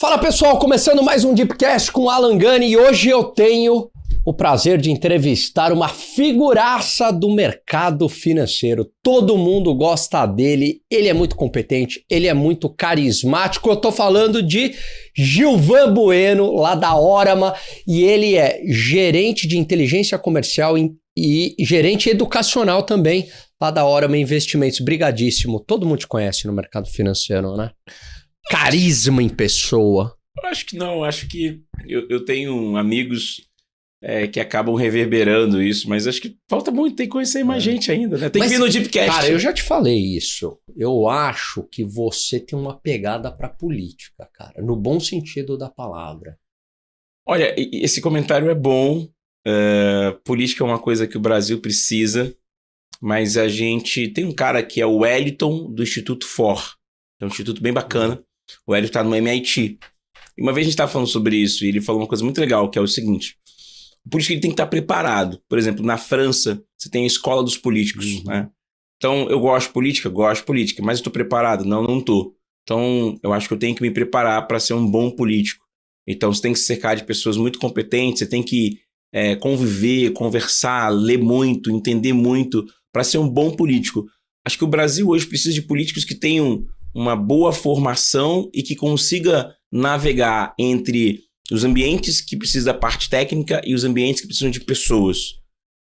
Fala pessoal, começando mais um Deepcast com Alan Gani e hoje eu tenho o prazer de entrevistar uma figuraça do mercado financeiro. Todo mundo gosta dele, ele é muito competente, ele é muito carismático. Eu tô falando de Gilvan Bueno, lá da Órama, e ele é gerente de inteligência comercial e gerente educacional também lá da Órama Investimentos. Brigadíssimo. Todo mundo te conhece no mercado financeiro, né? Carisma em pessoa. Eu acho que não, acho que eu tenho amigos que acabam reverberando isso, mas acho que falta muito, tem que conhecer mais gente ainda, né? Tem que vir no Deepcast. Cara, eu já te falei isso. Eu acho que você tem uma pegada pra política, cara, no bom sentido da palavra. Olha, esse comentário é bom. Política é uma coisa que o Brasil precisa, mas a gente tem um cara que é o Wellington do Instituto FOR, é um instituto bem bacana. O Wellington tá no MIT. E uma vez a gente estava falando sobre isso e ele falou uma coisa muito legal, que é o seguinte: o político ele tem que estar preparado. Por exemplo, na França, você tem a escola dos políticos, né? Então, eu gosto de política, mas eu estou preparado? Não estou. Então, eu acho que eu tenho que me preparar para ser um bom político. Então, você tem que se cercar de pessoas muito competentes, você tem que conviver, conversar, ler muito, entender muito para ser um bom político. Acho que o Brasil hoje precisa de políticos que tenham uma boa formação e que consiga navegar entre os ambientes que precisam da parte técnica e os ambientes que precisam de pessoas.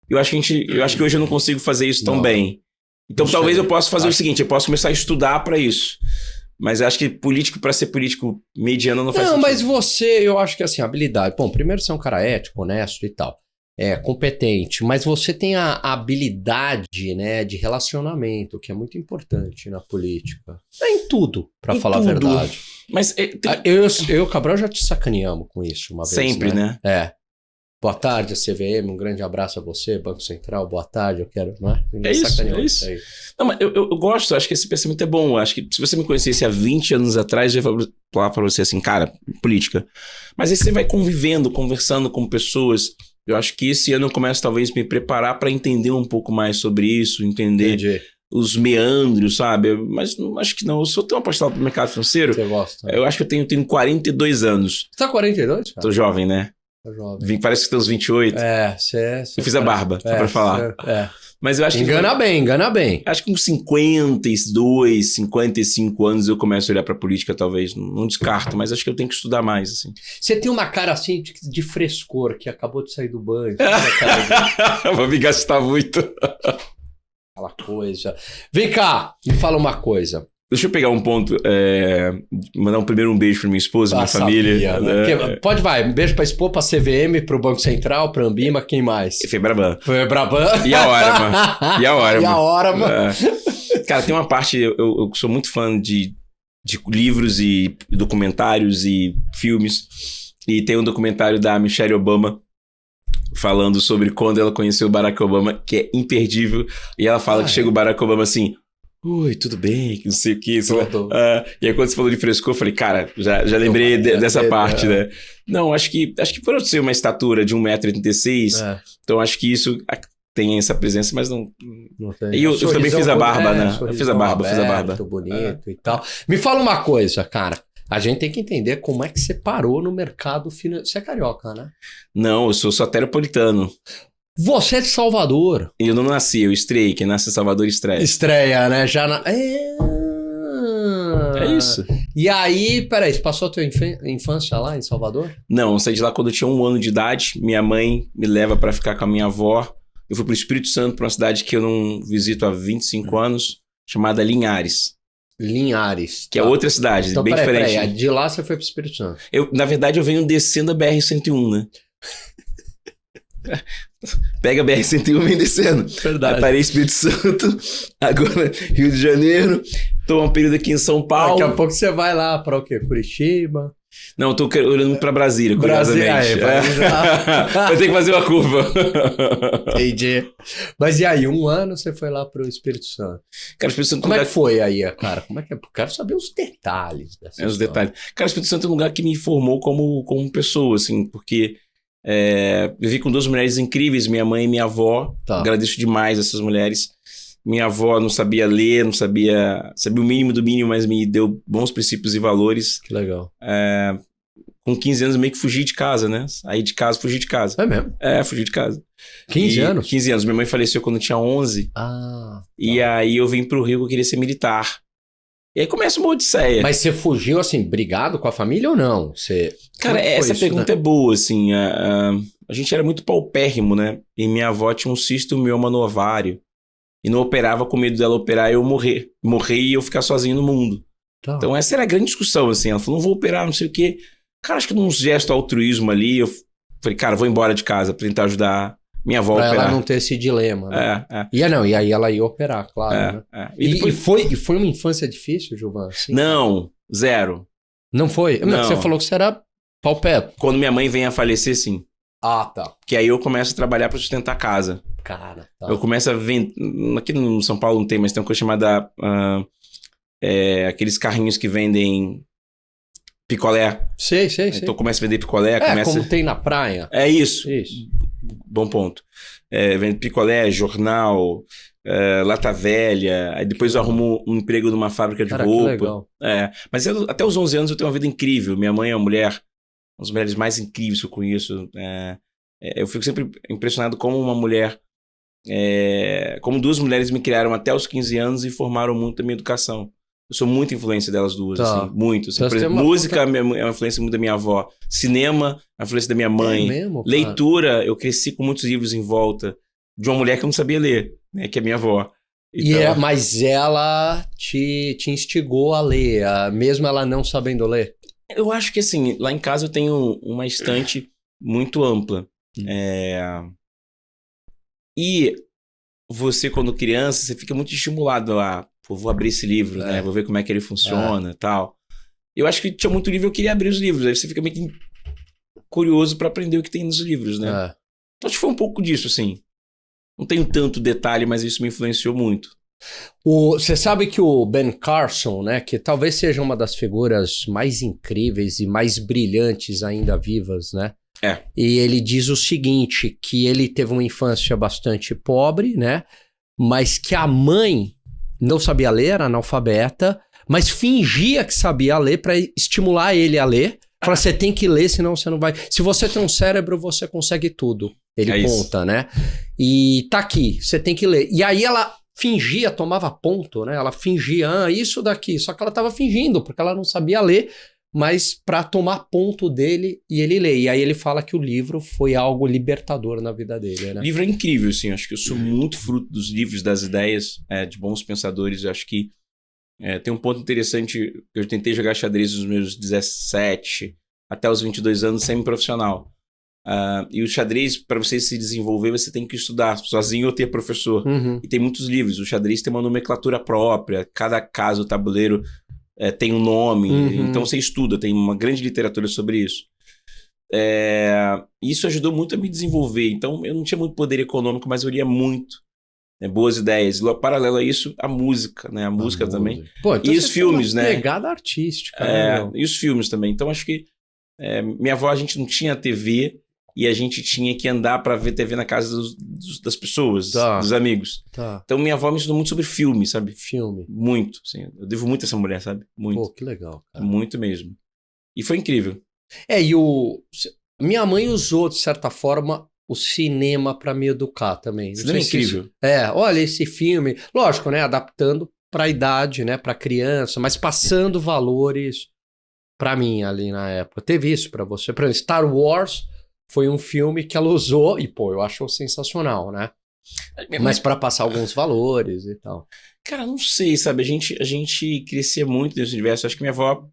Eu acho que hoje eu não consigo fazer isso tão bem. Então talvez eu possa fazer o seguinte, eu posso começar a estudar para isso. Mas eu acho que político, para ser político mediano, não faz sentido. Não, mas você, eu acho que assim, habilidade. Bom, primeiro você é um cara ético, honesto e tal. Competente, mas você tem a habilidade, né, de relacionamento, que é muito importante na política. Em tudo, pra falar a verdade. Mas eu e o Cabral já te sacaneamos com isso uma vez, sempre, né? Boa tarde, CVM, um grande abraço a você, Banco Central, boa tarde, eu quero, não é? É isso. Não, mas eu gosto, acho que esse pensamento é bom. Acho que se você me conhecesse há 20 anos atrás, eu ia falar pra você assim, cara, política. Mas aí você vai convivendo, conversando com pessoas. Eu acho que esse ano eu começo talvez me preparar para entender um pouco mais sobre isso, entender os meandros, sabe? Mas acho que não. Eu sou tão apaixonado pelo mercado financeiro. Você gosta? Eu acho que eu tenho 42 anos. Você tá 42, cara? Tô jovem, né? Tá jovem. Parece que tem uns 28. Eu fiz a barba, só pra falar. Mas eu acho engana bem. Acho que com 52, 55 anos eu começo a olhar pra política, talvez. Não descarto, mas acho que eu tenho que estudar mais, assim. Você tem uma cara assim de frescor, que acabou de sair do banho. Vou me gastar muito. Aquela coisa. Vem cá, me fala uma coisa. Deixa eu pegar um ponto, mandar primeiro um beijo pra minha esposa, minha família. Né? Pode, vai. Um beijo pra esposa, pra CVM, pro Banco Central, pra Ambima, quem mais? Foi Braban. E a Órama. Cara, tem uma parte, eu sou muito fã de livros e documentários e filmes. E tem um documentário da Michelle Obama falando sobre quando ela conheceu o Barack Obama, que é imperdível. E ela fala que chega o Barack Obama assim: oi, tudo bem? Que não sei o que. E aí quando você falou de frescor, eu falei, cara, já lembrei dessa parte, né? Não, acho que por eu ser uma estatura de 1,86m, então acho que isso tem essa presença, mas não tem. E eu também fiz a barba, né? Eu fiz a barba. Muito bonito e tal. Me fala uma coisa, cara. A gente tem que entender como é que você parou no mercado financeiro. Você é carioca, né? Não, eu sou soteropolitano. Você é de Salvador. Eu não nasci, eu estreiei. Quem nasce em Salvador estreia. Estreia, né? É isso. E aí, peraí, você passou a tua infância lá em Salvador? Não, eu saí de lá quando eu tinha 1 ano de idade. Minha mãe me leva pra ficar com a minha avó. Eu fui pro Espírito Santo, pra uma cidade que eu não visito há 25 anos, chamada Linhares. Que é outra cidade, então, bem diferente. Peraí, de lá você foi pro Espírito Santo? Na verdade, eu venho descendo a BR-101, né? Pega a BR-101 e vem descendo. Verdade. Aí parei Espírito Santo, agora Rio de Janeiro, tô um período aqui em São Paulo. Daqui a pouco você vai lá pra o quê? Curitiba? Não, eu tô olhando pra Brasília, curiosamente. Vai ter que fazer uma curva. Entendi. Mas e aí, 1 ano você foi lá pro Espírito Santo? Cara, o Espírito Santo como é que foi aí, cara? Como é que é? Quero saber os detalhes dessa história. Os detalhes. Cara, o Espírito Santo é um lugar que me formou como pessoa, assim, porque vivi com 2 mulheres incríveis, minha mãe e minha avó. Agradeço demais essas mulheres. Minha avó não sabia ler, não sabia o mínimo do mínimo, mas me deu bons princípios e valores. Que legal. com 15 anos, eu meio que fugi de casa, né? Saí de casa, fugi de casa. É mesmo? Fugi de casa. 15 anos? 15 anos. Minha mãe faleceu quando eu tinha 11. Ah. E aí eu vim pro Rio, eu queria ser militar. E aí começa uma odisseia. Mas você fugiu, assim, brigado com a família ou não? Cara, essa isso, pergunta né? é boa, assim. A gente era muito paupérrimo, né? E minha avó tinha um cisto mioma no ovário. E não operava com medo dela operar e eu morrer. Morrer e eu ficar sozinho no mundo. Tá. Então essa era a grande discussão, assim. Ela falou, não vou operar, não sei o quê. Cara, acho que num gesto altruísmo ali, eu falei, cara, vou embora de casa pra tentar ajudar minha avó a Pra operar. ela não ter esse dilema, né? É. E aí ela ia operar, claro, né? E depois... E foi uma infância difícil, Gilvan? Assim? Não, zero. Não foi? Não. Você falou que você era paupé. Quando minha mãe vem a falecer, sim. Ah, tá. Que aí eu começo a trabalhar pra sustentar a casa. Cara, tá. Eu começo a vender... Aqui no São Paulo não tem, mas tem uma coisa chamada... aqueles carrinhos que vendem picolé. Sei. Então começa a vender picolé. Como tem na praia. É isso. Isso. Bom ponto. Vende picolé, jornal, lata velha. Aí depois eu arrumo um emprego numa fábrica de roupa. Que legal. Mas até os 11 anos eu tenho uma vida incrível. Minha mãe é uma mulher, uma das mulheres mais incríveis que eu conheço. Eu fico sempre impressionado como uma mulher... como duas mulheres me criaram até os 15 anos e formaram muito a minha educação. Eu sou muita influência delas duas, assim, muito. Assim, por exemplo, música é uma influência muito da minha avó. Cinema, é uma influência da minha mãe. É mesmo, cara? Leitura, eu cresci com muitos livros em volta de uma mulher que eu não sabia ler, né, que é minha avó. Então, Mas ela te instigou a ler, mesmo ela não sabendo ler? eu acho que, assim, lá em casa eu tenho uma estante muito ampla. E você, quando criança, você fica muito estimulado lá. Pô, vou abrir esse livro, né? Vou ver como é que ele funciona e tal. Eu acho que tinha muito livro, eu queria abrir os livros. Aí você fica meio curioso pra aprender o que tem nos livros, né? Então acho que foi um pouco disso, assim. Não tenho tanto detalhe, mas isso me influenciou muito. Você sabe que o Ben Carson, né? Que talvez seja uma das figuras mais incríveis e mais brilhantes ainda vivas, né? E ele diz o seguinte, que ele teve uma infância bastante pobre, né? Mas que a mãe não sabia ler, era analfabeta, mas fingia que sabia ler para estimular ele a ler. Fala, você tem que ler, senão você não vai... Se você tem um cérebro, você consegue tudo. Ele conta, né? E tá aqui, você tem que ler. E aí ela fingia, tomava ponto, né? Ela fingia, isso daqui. Só que ela tava fingindo, porque ela não sabia ler, mas para tomar ponto dele e ele lê. E aí ele fala que o livro foi algo libertador na vida dele, né? O livro é incrível, assim. Acho que eu sou muito fruto dos livros, das ideias de bons pensadores. Eu acho que tem um ponto interessante. Eu tentei jogar xadrez nos meus 17 até os 22 anos semi-profissional. E o xadrez, para você se desenvolver, você tem que estudar sozinho ou ter professor. E tem muitos livros. O xadrez tem uma nomenclatura própria. Cada caso, o tabuleiro... tem um nome, então você estuda, tem uma grande literatura sobre isso. Isso ajudou muito a me desenvolver. Então eu não tinha muito poder econômico, mas eu lia muito, boas ideias. E paralelo a isso, a música, né? A música também. Pô, então e os filmes, tem uma né? pegada artística. Né, e os filmes também. Então acho que minha avó, a gente não tinha TV e a gente tinha que andar para ver TV na casa das pessoas, dos amigos. Então minha avó me ensinou muito sobre filme, sabe? Filme. Muito, assim. Eu devo muito a essa mulher, sabe? Muito. Pô, que legal, cara. Muito mesmo. E foi incrível. Minha mãe usou, de certa forma, o cinema para me educar também. Cinema é incrível. Olha esse filme. Lógico, né? Adaptando para a idade, né? Para criança, mas passando valores para mim ali na época. Teve isso para você? Por exemplo, Star Wars foi um filme que ela usou e, pô, eu acho sensacional, né? Mas para passar alguns valores e tal. Cara, não sei, sabe? A gente crescia muito nesse universo. Acho que minha avó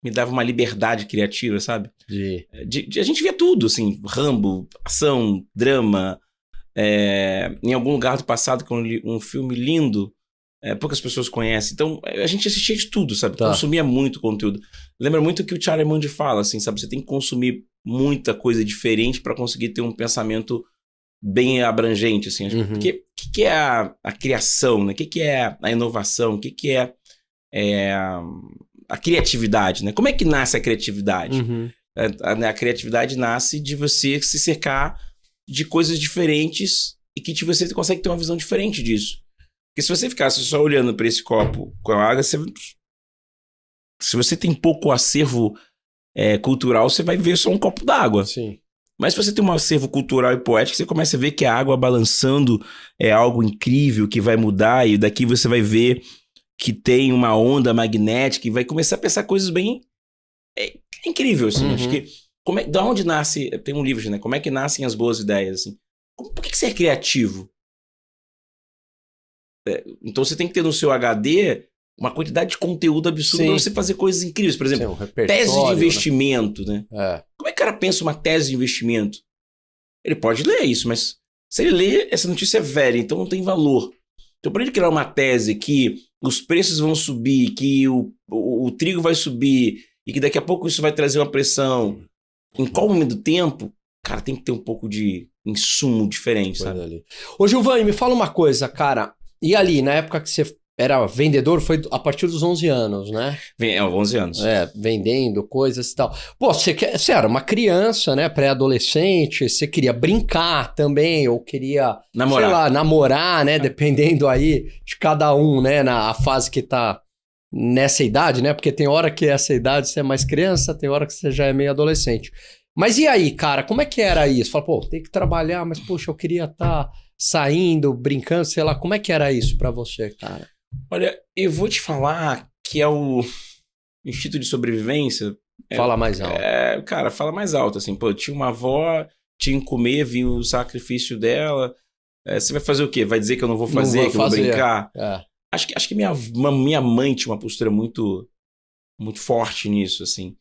me dava uma liberdade criativa, sabe? A gente via tudo, assim, Rambo, ação, drama. Em algum lugar do passado, com um filme lindo, poucas pessoas conhecem. Então, a gente assistia de tudo, sabe? Consumia muito conteúdo. Lembra muito o que o Charlie Mundi fala, assim, sabe? Você tem que consumir muita coisa diferente para conseguir ter um pensamento bem abrangente, assim. O que é a criação, né? O que é a inovação? O que é a criatividade, né? Como é que nasce a criatividade? A criatividade nasce de você se cercar de coisas diferentes e que você consegue ter uma visão diferente disso. Porque se você ficasse só olhando para esse copo com a água, se você tem pouco acervo cultural, você vai ver só um copo d'água. Sim. Mas se você tem um acervo cultural e poético, você começa a ver que a água balançando é algo incrível, que vai mudar, e daqui você vai ver que tem uma onda magnética e vai começar a pensar coisas bem... É incrível, assim. Acho que... Da onde nasce... Tem um livro, né? Como é que nascem as boas ideias, assim. Por que você é criativo? Então você tem que ter no seu HD uma quantidade de conteúdo absurdo para você fazer coisas incríveis. Por exemplo, tese de investimento, né? Como é que o cara pensa uma tese de investimento? Ele pode ler isso, mas se ele ler, essa notícia é velha, então não tem valor. Então, para ele criar uma tese que os preços vão subir, que o trigo vai subir e que daqui a pouco isso vai trazer uma pressão, em qual momento do tempo, cara, tem que ter um pouco de insumo diferente, sabe? Ô, Giovanni, me fala uma coisa, cara. E ali, na época que você era vendedor, foi a partir dos 11 anos, né? 11 anos. Vendendo coisas e tal. Pô, você era uma criança, né? Pré-adolescente, você queria brincar também, ou queria, namorar. Sei lá, namorar, né? Dependendo aí de cada um, né? Na fase que tá nessa idade, né? Porque tem hora que essa idade você é mais criança, tem hora que você já é meio adolescente. Mas e aí, cara, como é que era isso? Fala, pô, tem que trabalhar, mas poxa, eu queria estar saindo, brincando, sei lá. Como é que era isso pra você, cara? Olha, eu vou te falar que é o instinto de sobrevivência. Fala mais alto. Cara, fala mais alto, assim. Pô, tinha uma avó, tinha que comer, vi o sacrifício dela. Você vai fazer o quê? Vai dizer que eu não vou fazer, que eu vou brincar? Acho que minha mãe tinha uma postura muito, muito forte nisso, assim.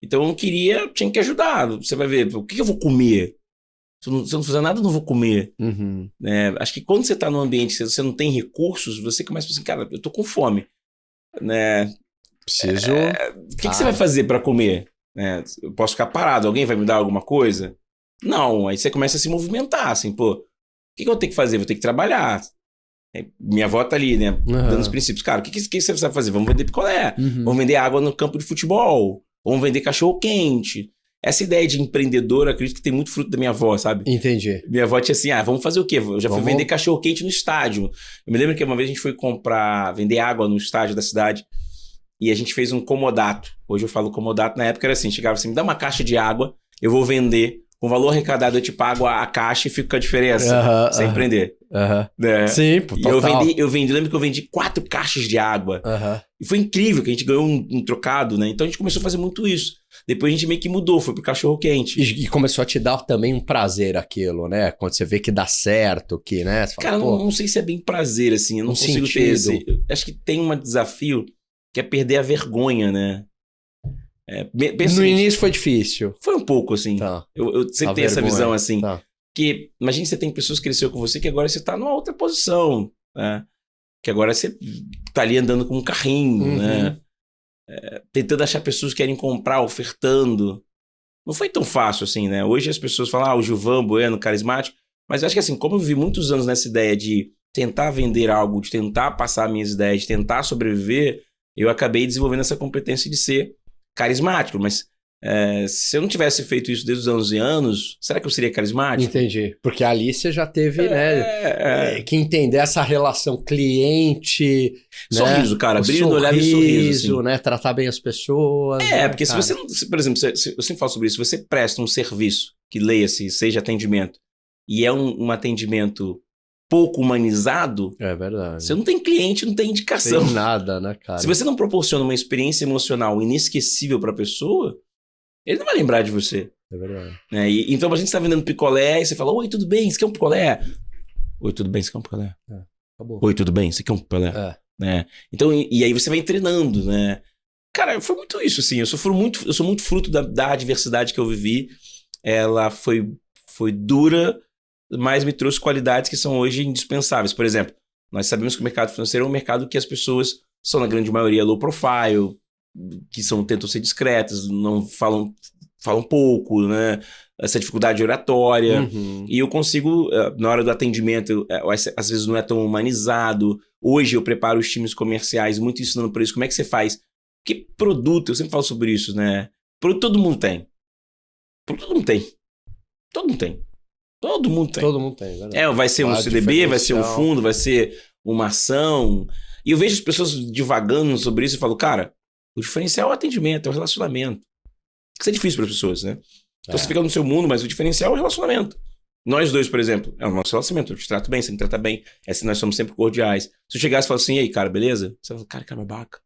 Então eu não queria, tinha que ajudar. Você vai ver, o que eu vou comer? Se eu não fizer nada, eu não vou comer. Acho que quando você está num ambiente que você não tem recursos, você começa a pensar, cara, eu tô com fome. Né? Preciso... O que você vai fazer para comer? Eu posso ficar parado, alguém vai me dar alguma coisa? Não, aí você começa a se movimentar, assim, pô, o que eu vou ter que fazer? Vou ter que trabalhar. Minha avó tá ali, né, dando os princípios. Cara, o que você vai fazer? Vamos vender picolé, vamos vender água no campo de futebol, vamos vender cachorro quente. Essa ideia de empreendedor, acredito que tem muito fruto da minha avó, sabe? Entendi. Minha avó tinha assim, vamos fazer o quê? Eu já fui vender cachorro quente no estádio. Eu me lembro que uma vez a gente foi vender água no estádio da cidade e a gente fez um comodato. Hoje eu falo comodato, na época era assim, chegava assim, me dá uma caixa de água, eu vou vender, com o valor arrecadado eu te pago a caixa e fico com a diferença, sem empreender. Sim, pô, total. Eu lembro que eu vendi 4 caixas de água. E foi incrível que a gente ganhou um trocado, né? Então a gente começou a fazer muito isso. Depois a gente meio que mudou, foi pro cachorro quente. E começou a te dar também um prazer aquilo, né? Quando você vê que dá certo, que, né? Você fala, cara, não sei se é bem prazer, assim. Eu não consigo ter esse... Acho que tem um desafio que é perder a vergonha, né? No início foi difícil. Foi um pouco, assim. Tá. Eu sempre tenho essa visão, assim. Tá. Que imagina que você tem pessoas que cresceram com você que agora você tá numa outra posição, né? Que agora você tá ali andando com um carrinho, né? Tentando achar pessoas que querem comprar, ofertando. Não foi tão fácil assim, né? Hoje as pessoas falam, o Gilvan Bueno, carismático. Mas eu acho que assim, como eu vivi muitos anos nessa ideia de tentar vender algo, de tentar passar minhas ideias, de tentar sobreviver, eu acabei desenvolvendo essa competência de ser carismático. Mas se eu não tivesse feito isso desde os 11 anos, será que eu seria carismático? Entendi. Porque ali você já teve, né, que entender essa relação cliente... Sorriso, cara. Brilho no olhar e sorriso. Assim. Né? Tratar bem as pessoas. Porque cara, se você não... Por exemplo, eu sempre falo sobre isso. Se você presta um serviço que leia-se, seja atendimento, e é um atendimento pouco humanizado... É verdade. Você não tem cliente, não tem indicação. Não tem nada, né, cara? Se você não proporciona uma experiência emocional inesquecível pra pessoa... Ele não vai lembrar de você. É verdade. Então a gente tá vendendo picolé e você fala, oi, tudo bem? Você quer um picolé? Oi, tudo bem? Você quer um picolé? Acabou. Oi, tudo bem? Você quer um picolé? Né? Então, e aí você vai treinando, né? Cara, foi muito isso, assim. Eu sou muito fruto da adversidade que eu vivi. Ela foi dura, mas me trouxe qualidades que são hoje indispensáveis. Por exemplo, nós sabemos que o mercado financeiro é um mercado que as pessoas são, na grande maioria, low profile, que tentam ser discretas, não falam pouco, né? Essa dificuldade oratória. E eu consigo, na hora do atendimento, às vezes não é tão humanizado. Hoje eu preparo os times comerciais, muito ensinando por isso. Como é que você faz? Porque produto, eu sempre falo sobre isso, né? Produto todo mundo tem. Produto todo mundo tem. Todo mundo tem. Todo mundo tem. Todo mundo tem, verdade. Vai ser um CDB, vai ser um fundo, vai ser uma ação. E eu vejo as pessoas divagando sobre isso e falo, cara, o diferencial é o atendimento, é o relacionamento. Isso é difícil para as pessoas, né? Então você fica no seu mundo, mas o diferencial é o relacionamento. Nós dois, por exemplo, é o nosso relacionamento. Eu te trato bem, você me trata bem. Nós somos sempre cordiais. Se eu chegasse e falasse assim, e aí, cara, beleza? Você fala, cara, babaca.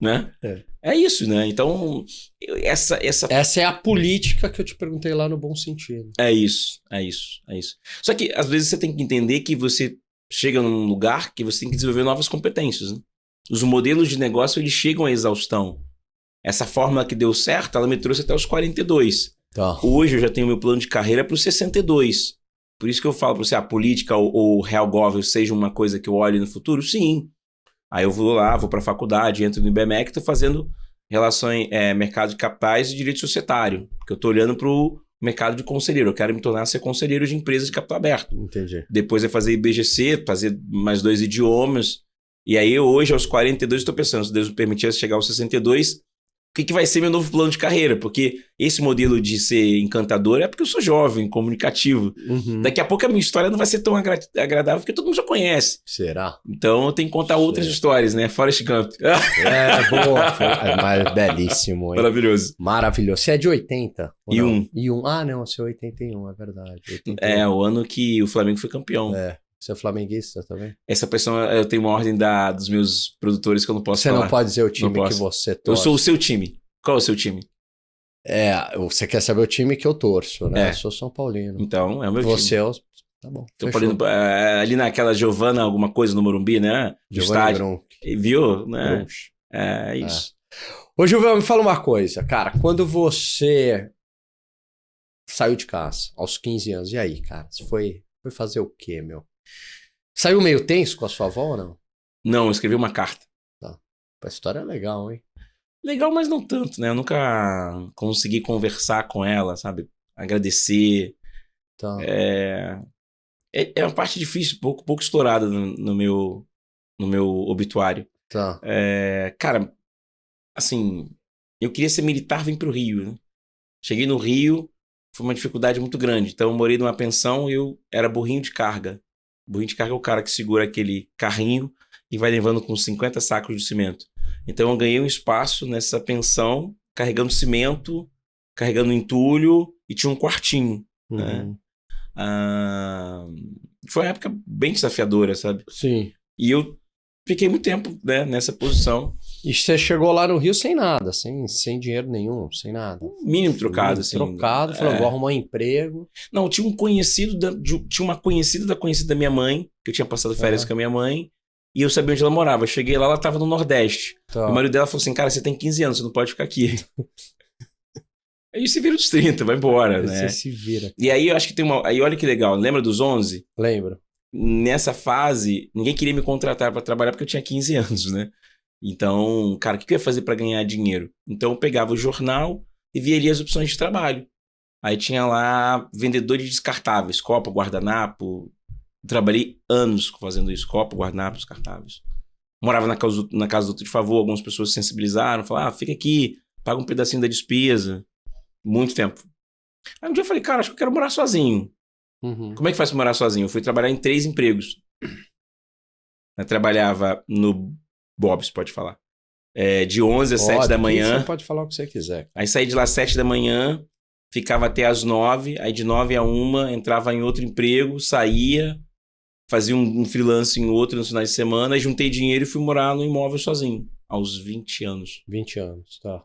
Né? É isso, né? Então, essa é a política que eu te perguntei lá no bom sentido. É isso. Só que, às vezes, você tem que entender que você chega num lugar que você tem que desenvolver novas competências, né? Os modelos de negócio, eles chegam à exaustão. Essa fórmula que deu certo, ela me trouxe até os 42. Tá. Hoje eu já tenho meu plano de carreira para os 62. Por isso que eu falo para você, a política ou real governo seja uma coisa que eu olhe no futuro, sim. Aí eu vou lá, vou para a faculdade, entro no IBMEC, estou fazendo relações, mercado de capitais e direito societário. Porque eu estou olhando para o mercado de conselheiro. Eu quero me tornar ser conselheiro de empresas de capital aberto. Entendi. Depois é fazer IBGC, fazer mais 2 idiomas. E aí hoje, aos 42, estou pensando, se Deus me permitir chegar aos 62... O que vai ser meu novo plano de carreira? Porque esse modelo de ser encantador é porque eu sou jovem, comunicativo. Uhum. Daqui a pouco a minha história não vai ser tão agradável porque todo mundo já conhece. Será? Então eu tenho que contar outras histórias, né? Forrest Gump. Boa. Mas belíssimo, hein? Maravilhoso. Você é de 80? E um. Ah, não, você é 81, é verdade. 81. É, o ano que o Flamengo foi campeão. Você é flamenguista também? Essa pessoa, eu tenho uma ordem dos meus produtores que eu não posso falar. Você não pode dizer o time que você torce. Eu sou o seu time. Qual é o seu time? Você quer saber o time que eu torço, né? Eu sou São Paulino. Então, é o meu time. Você é o... Tá bom. São Paulino, ali naquela Giovana, alguma coisa no Morumbi, né? Giovana Grunk. Viu? Né? É isso. Ô, Gilvan, me fala uma coisa, cara. Quando você saiu de casa aos 15 anos, e aí, cara? Você foi fazer o quê, meu? Saiu meio tenso com a sua avó ou não? Não, eu escrevi uma carta. Tá. A história é legal, hein? Legal, mas não tanto, né? Eu nunca consegui conversar com ela, sabe? Agradecer. Tá. É uma parte difícil, pouco estourada no meu obituário. Tá. Cara, assim, eu queria ser militar, vim pro Rio, né? Cheguei no Rio, foi uma dificuldade muito grande. Então eu morei numa pensão e eu era burrinho de carga. Burrinho de carga é o cara que segura aquele carrinho e vai levando com 50 sacos de cimento. Então eu ganhei um espaço nessa pensão, carregando cimento, carregando entulho e tinha um quartinho. Uhum. Né? Foi uma época bem desafiadora, sabe? Sim. E eu fiquei muito tempo, né, nessa posição. E você chegou lá no Rio sem nada, sem dinheiro nenhum, sem nada. Mínimo trocado, assim. Trocado, falou, vou arrumar um emprego. Não, tinha um conhecido, tinha uma conhecida da conhecida da minha mãe, que eu tinha passado férias com a minha mãe, e eu sabia onde ela morava. Eu cheguei lá, ela tava no Nordeste. Tá. O marido dela falou assim, cara, você tem 15 anos, você não pode ficar aqui. Aí se vira dos 30, vai embora, né? Você se vira. E aí eu acho que tem uma... Aí olha que legal, lembra dos 11? Lembro. Nessa fase, ninguém queria me contratar para trabalhar porque eu tinha 15 anos, né? Então, cara, o que eu ia fazer para ganhar dinheiro? Então eu pegava o jornal e via ali as opções de trabalho. Aí tinha lá vendedor de descartáveis, copo, guardanapo. Trabalhei anos fazendo isso, copo, guardanapo, descartáveis. Morava na casa do outro de favor, algumas pessoas se sensibilizaram, falaram, fica aqui, paga um pedacinho da despesa. Muito tempo. Aí um dia eu falei, cara, acho que eu quero morar sozinho. Uhum. Como é que faz pra morar sozinho? Eu fui trabalhar em 3 empregos. Eu trabalhava no Bob's, pode falar. De 11 às 7 da manhã. Você pode falar o que você quiser. Aí saí de lá às 7 da manhã, ficava até às 9, aí de 9 a 1, entrava em outro emprego, saía, fazia um freelance em outro nos finais de semana, aí juntei dinheiro e fui morar no imóvel sozinho, aos 20 anos. 20 anos, tá.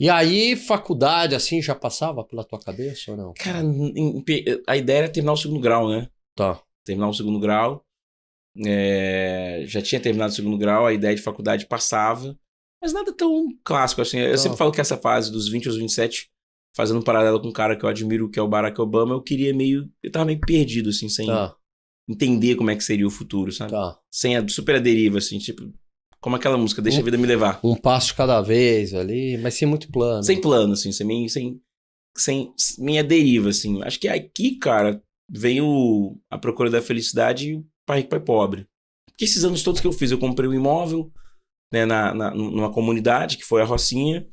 E aí, faculdade, assim, já passava pela tua cabeça ou não? Cara, a ideia era terminar o 2º grau, né? Tá. Terminar o 2º grau. Já tinha terminado o 2º grau, a ideia de faculdade passava. Mas nada tão clássico, assim. Eu sempre falo que essa fase dos 20 aos 27, fazendo um paralelo com um cara que eu admiro, que é o Barack Obama, eu tava meio perdido, assim, sem entender como é que seria o futuro, sabe? Tá. Sem super a deriva, assim, tipo... Como aquela música, deixa a vida me levar. Um passo cada vez ali, mas sem muito plano. Sem plano, assim, sem minha deriva, assim. Acho que aqui, cara, veio a procura da felicidade e o pai rico, pai pobre. Porque esses anos todos que eu fiz, eu comprei um imóvel, né, numa comunidade, que foi a Rocinha.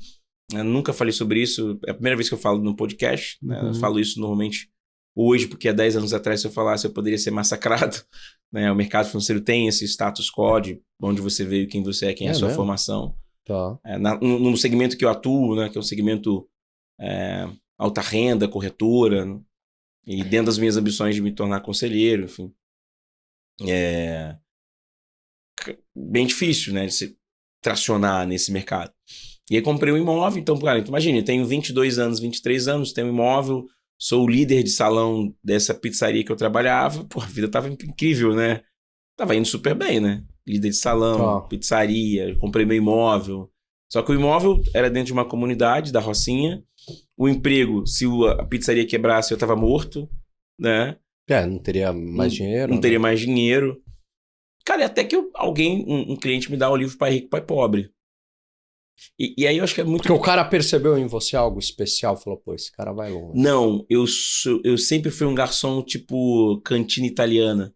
Eu nunca falei sobre isso, é a primeira vez que eu falo no podcast, né? Eu falo isso normalmente hoje, porque há 10 anos atrás, se eu falasse, eu poderia ser massacrado. Né? O mercado financeiro tem esse status quo de onde você veio, quem você é, quem é a sua formação. Tá. No segmento que eu atuo, né, que é um segmento alta renda, corretora, né, e dentro das minhas ambições de me tornar conselheiro, enfim. É bem difícil, né, de se tracionar nesse mercado. E aí comprei um imóvel, então, cara, imagina, eu tenho 22 anos, 23 anos, tenho um imóvel, sou o líder de salão dessa pizzaria que eu trabalhava, pô, a vida tava incrível, né? Tava indo super bem, né? Líder de salão, pizzaria, comprei meu imóvel. Só que o imóvel era dentro de uma comunidade da Rocinha, o emprego, se a pizzaria quebrasse, eu tava morto, né? Não teria mais dinheiro. Não teria mais dinheiro. Cara, até que um cliente me dá o livro Pai Rico, Pai Pobre. E aí eu acho que é muito... Porque o cara percebeu em você algo especial, falou, pô, esse cara vai longe. Não, eu sempre fui um garçom tipo cantina italiana.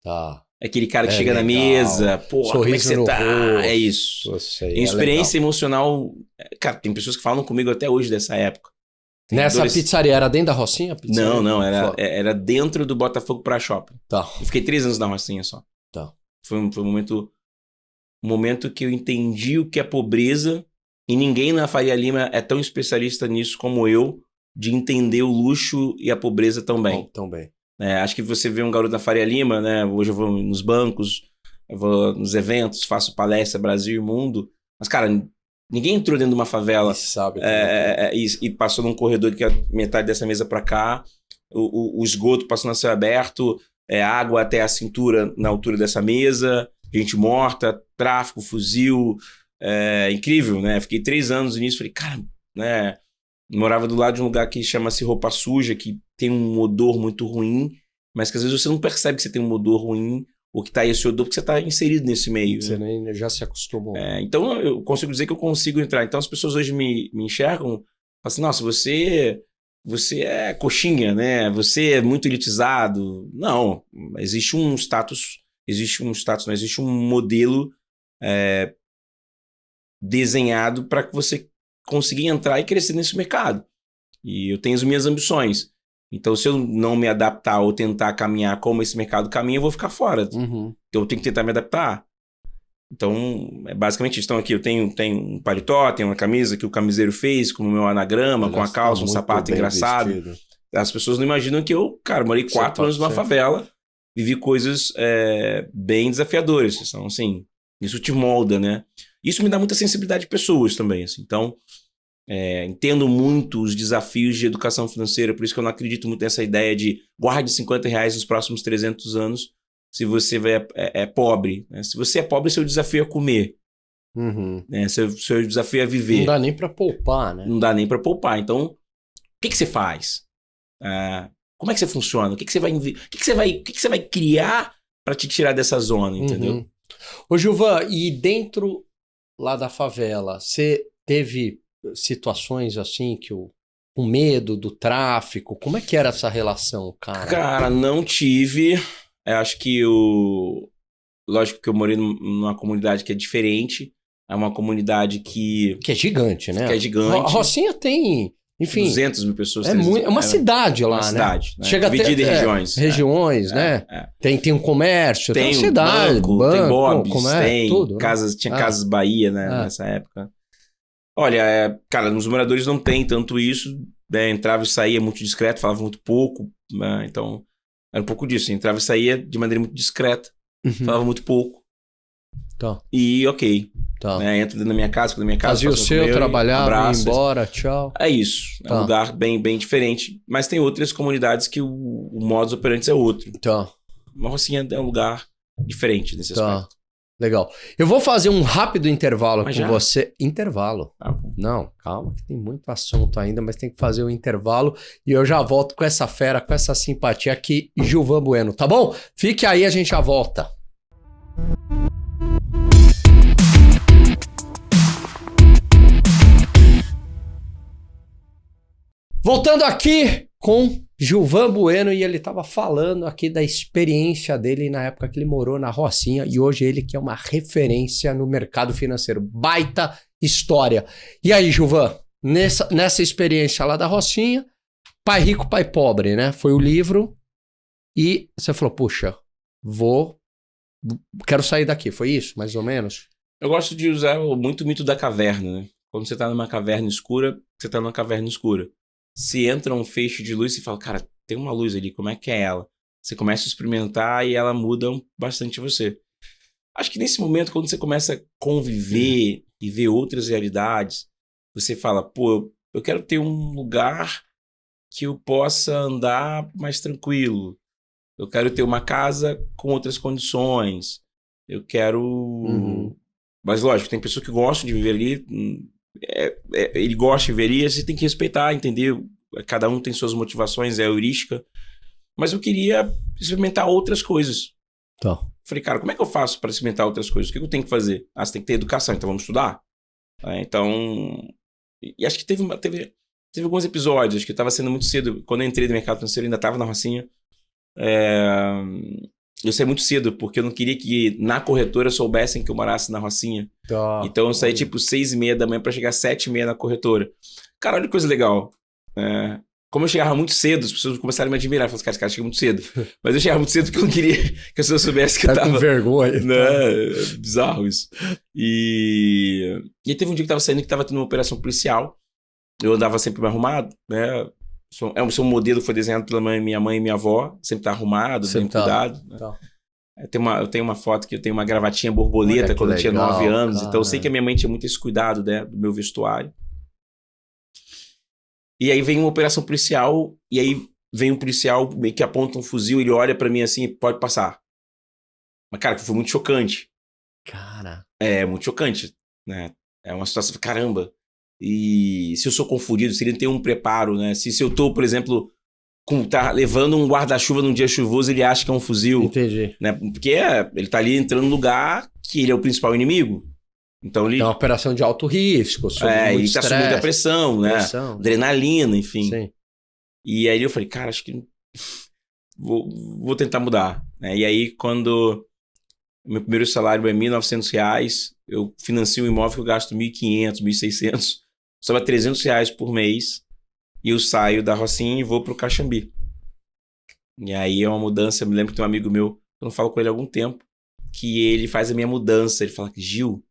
Tá. Aquele cara que chega na mesa, pô, sorriso, como é que você tá? Rosto. É isso. Sei, experiência emocional... Cara, tem pessoas que falam comigo até hoje dessa época. Nessa pizzaria, era dentro da Rocinha? Não, era dentro do Botafogo Pra Shopping. Tá. Eu fiquei 3 anos na Rocinha só. Tá. Foi um momento que eu entendi o que é pobreza, e ninguém na Faria Lima é tão especialista nisso como eu, de entender o luxo e a pobreza tão bem. Tão bem. Acho que você vê um garoto da Faria Lima, né? Hoje eu vou nos bancos, eu vou nos eventos, faço palestra Brasil e Mundo, mas, cara, ninguém entrou dentro de uma favela sabe e passou num corredor que é metade dessa mesa pra cá, o esgoto passando a céu aberto, água até a cintura na altura dessa mesa, gente morta, tráfico, fuzil, incrível, né? Fiquei 3 anos nisso, falei, cara, né? Morava do lado de um lugar que chama-se Roupa Suja, que tem um odor muito ruim, mas que às vezes você não percebe que você tem um odor ruim, ou que tá esse odor, porque você tá inserido nesse meio. Você nem já se acostumou. Então eu consigo dizer que eu consigo entrar. Então as pessoas hoje me enxergam, falam assim, nossa, você é coxinha, né? Você é muito elitizado. Não, existe um status, não existe um modelo desenhado para que você conseguir entrar e crescer nesse mercado. E eu tenho as minhas ambições. Então, se eu não me adaptar ou tentar caminhar como esse mercado caminha, eu vou ficar fora. Uhum. Então, eu tenho que tentar me adaptar. Então, é basicamente isso. Então, aqui eu tenho um paletó, tenho uma camisa que o camiseiro fez com o meu anagrama, com a calça, um sapato engraçado. Vestido. As pessoas não imaginam que eu, cara, morei 4 anos numa favela, vivi coisas bem desafiadoras. Então, assim, isso te molda, né? Isso me dá muita sensibilidade de pessoas também, assim. Então, entendo muito os desafios de educação financeira, por isso que eu não acredito muito nessa ideia de guarde R$50 nos próximos 300 anos se você é pobre. Né? Se você é pobre, seu desafio é comer. Uhum. Né? Seu desafio é viver. Não dá nem para poupar, né? Não dá nem para poupar. Então, o que você faz? Como é que você funciona? O que você vai criar para te tirar dessa zona, entendeu? Uhum. Ô, Gilvan, e dentro lá da favela, você teve situações assim que com medo do tráfico? Como é que era essa relação, cara? Cara, não tive. Eu acho que lógico que eu morei numa comunidade que é diferente. É uma comunidade que é gigante, né? Que é gigante. A Rocinha tem, enfim... 200 mil pessoas. É uma cidade lá, uma cidade, né? Chega dividida em regiões. Regiões, né? Tem um comércio, tem uma cidade. Banco, tem Bob's, tem tudo, casas, tinha Casas Bahia, né? Nessa época. Olha, cara, os moradores não tem tanto isso, né? Entrava e saía muito discreto, falava muito pouco, né? Então, era um pouco disso. Entrava e saía de maneira muito discreta, falava muito pouco. Tá. E ok. Tá. Né? Entro dentro da minha casa, fazia o seu, trabalhava, ia embora, tchau. É isso. É um lugar bem, bem diferente. Mas tem outras comunidades que o modus operandi é outro. Tá. Uma Rocinha é um lugar diferente nesse aspecto. Legal. Eu vou fazer um rápido intervalo mas com já? você. Intervalo. Não, calma, que tem muito assunto ainda, mas tem que fazer o intervalo e eu já volto com essa fera, com essa simpatia aqui, Gilvan Bueno, tá bom? Fique aí, a gente já volta. Voltando aqui com Gilvan Bueno, e ele estava falando aqui da experiência dele na época que ele morou na Rocinha, e hoje ele que é uma referência no mercado financeiro. Baita história. E aí, Gilvan, nessa experiência lá da Rocinha, Pai Rico, Pai Pobre, né? Foi o livro e você falou, puxa, quero sair daqui. Foi isso, mais ou menos? Eu gosto de usar muito o mito da caverna, né? Quando você tá numa caverna escura, você tá numa caverna escura. Se entra um feixe de luz, você fala, cara, tem uma luz ali, como é que é ela? Você começa a experimentar e ela muda bastante você. Acho que nesse momento, quando você começa a conviver e ver outras realidades, você fala, pô, eu quero ter um lugar que eu possa andar mais tranquilo. Eu quero ter uma casa com outras condições. Eu quero... Mas lógico, tem pessoas que gostam de viver ali. Ele gosta de viver ali, você tem que respeitar, entender. Cada um tem suas motivações, é heurística. Mas eu queria experimentar outras coisas. Então. Falei, cara, como é que eu faço para experimentar outras coisas? O que eu tenho que fazer? Ah, você tem que ter educação, então vamos estudar. Então... E acho que teve alguns episódios, acho que eu estava sendo muito cedo. Quando eu entrei no mercado financeiro, eu ainda estava na Rocinha. Eu saí muito cedo, porque eu não queria que na corretora soubessem que eu morasse na Rocinha. Então eu saí tipo 6h30 da manhã para chegar 7h30 na corretora. Cara, olha que coisa legal. Como eu chegava muito cedo, as pessoas começaram a me admirar. Falaram, cara, esse cara chega muito cedo. Mas eu chegava muito cedo porque eu não queria que as pessoas soubessem que eu tava... com vergonha. Né? É bizarro isso. E aí teve um dia que tava saindo que tava tendo uma operação policial. Eu andava sempre bem arrumado, né? Sou um modelo que foi desenhado pela minha mãe e minha avó. Sempre tá arrumado, bem cuidado. Né? Eu tenho uma foto que eu tenho uma gravatinha borboleta quando eu tinha 9 anos. Cara. Então eu sei que a minha mãe tinha muito esse cuidado, né, do meu vestuário. E aí vem uma operação policial, e aí vem um policial meio que aponta um fuzil, ele olha pra mim assim, pode passar. Mas, cara, foi muito chocante. Cara. É, muito chocante, né? É uma situação, caramba. E se eu sou confundido, se ele tem um preparo, né? Se eu tô, por exemplo, tá levando um guarda-chuva num dia chuvoso, ele acha que é um fuzil. Entendi. Né? Porque ele tá ali entrando num lugar que ele é o principal inimigo. Então ele... É uma operação de alto risco, ele tá sob muita pressão, né? Adrenalina, enfim. Sim. E aí eu falei, cara, acho que vou tentar mudar. Né? E aí, quando meu primeiro salário é R$1.900, eu financio um imóvel que eu gasto R$1.500, R$1.600, sobra R$300 por mês, e eu saio da Rocinha e vou pro Caxambi. E aí é uma mudança, eu me lembro que tem um amigo meu, eu não falo com ele há algum tempo, que ele faz a minha mudança, ele fala que, Gil,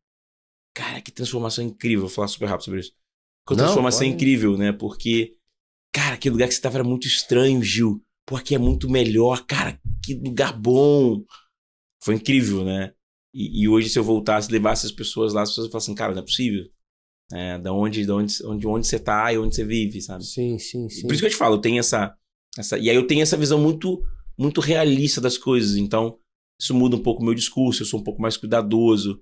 cara, que transformação incrível, vou falar super rápido sobre isso. Que transformação incrível, né, porque, cara, aquele lugar que você tava era muito estranho, Gil, pô, aqui é muito melhor, cara, que lugar bom. Foi incrível, né? E hoje, se eu voltasse, levasse as pessoas lá, as pessoas falassem, cara, não é possível. Da onde você tá e onde você vive, sabe? Sim. Por isso que eu te falo, eu tenho e aí eu tenho essa visão muito, muito realista das coisas. Então, isso muda um pouco o meu discurso, eu sou um pouco mais cuidadoso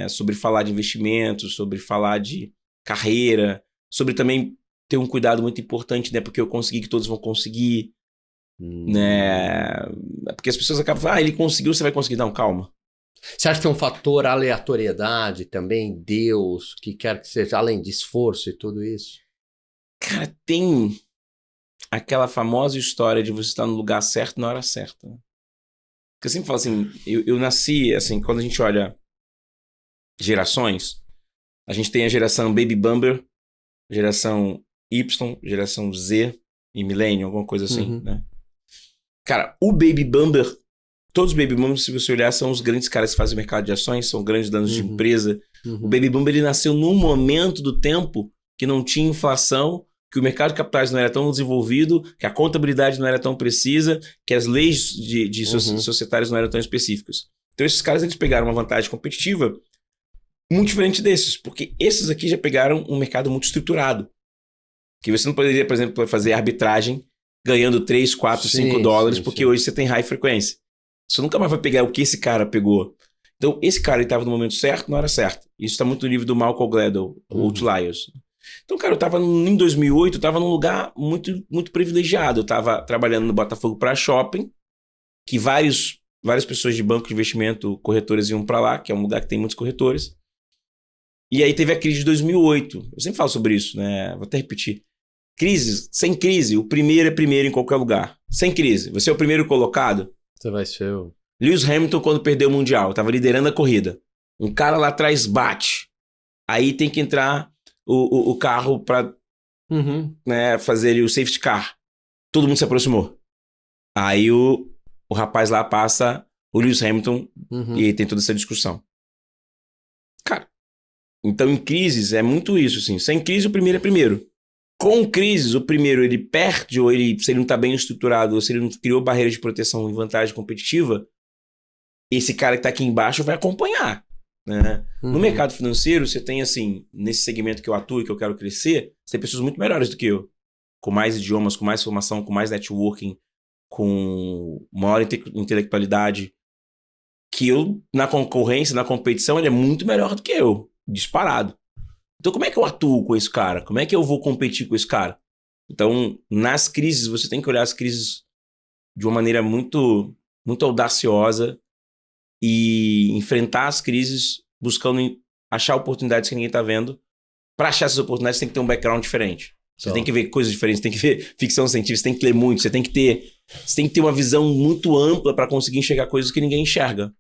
sobre falar de investimentos, sobre falar de carreira, sobre também ter um cuidado muito importante, né? Porque eu consegui que todos vão conseguir. Né? Porque as pessoas acabam falando, ele conseguiu, você vai conseguir. Não, calma. Você acha que tem um fator aleatoriedade também, Deus, que quer que seja, além de esforço e tudo isso? Cara, tem aquela famosa história de você estar no lugar certo na hora certa. Porque eu sempre falo assim, eu nasci, assim, quando a gente olha gerações, a gente tem a geração Baby Boomer, geração Y, geração Z e Millennium, alguma coisa assim, né? Cara, o Baby Boomer, todos os Baby Boomers, se você olhar, são os grandes caras que fazem mercado de ações, são grandes donos de empresa. O Baby Boomer, ele nasceu num momento do tempo que não tinha inflação, que o mercado de capitais não era tão desenvolvido, que a contabilidade não era tão precisa, que as leis de societárias não eram tão específicas. Então esses caras, eles pegaram uma vantagem competitiva muito diferente desses, porque esses aqui já pegaram um mercado muito estruturado. Que você não poderia, por exemplo, fazer arbitragem ganhando 3, 4, 5 dólares, porque hoje você tem high frequência. Você nunca mais vai pegar o que esse cara pegou. Então, esse cara estava no momento certo, na hora certa. Isso está muito no livro do Malcolm Gladwell, Outliers. Então, cara, eu estava em 2008, eu estava num lugar muito, muito privilegiado. Eu estava trabalhando no Botafogo para shopping, que várias pessoas de banco de investimento, corretoras iam para lá, que é um lugar que tem muitos corretores. E aí teve a crise de 2008. Eu sempre falo sobre isso, né? Vou até repetir. Sem crise, o primeiro é primeiro em qualquer lugar. Sem crise, você é o primeiro colocado. Você vai ser o... Lewis Hamilton, quando perdeu o Mundial, estava liderando a corrida. Um cara lá atrás bate. Aí tem que entrar o carro para né, fazer o safety car. Todo mundo se aproximou. Aí o rapaz lá passa o Lewis Hamilton e tem toda essa discussão. Cara, então em crises é muito isso, assim. Sem crise, o primeiro é primeiro. Com crises, o primeiro ele perde, ou se ele não tá bem estruturado, ou se ele não criou barreiras de proteção e vantagem competitiva, esse cara que tá aqui embaixo vai acompanhar, né? No mercado financeiro, você tem, assim, nesse segmento que eu atuo e que eu quero crescer, você tem pessoas muito melhores do que eu. Com mais idiomas, com mais formação, com mais networking, com maior intelectualidade, que eu, na concorrência, na competição, ele é muito melhor do que eu, disparado. Então, como é que eu atuo com esse cara? Como é que eu vou competir com esse cara? Então, nas crises, você tem que olhar as crises de uma maneira muito, muito audaciosa e enfrentar as crises buscando achar oportunidades que ninguém está vendo. Para achar essas oportunidades, você tem que ter um background diferente. Você tem que ver coisas diferentes, tem que ver ficção científica, você tem que ler muito, você tem que ter uma visão muito ampla para conseguir enxergar coisas que ninguém enxerga.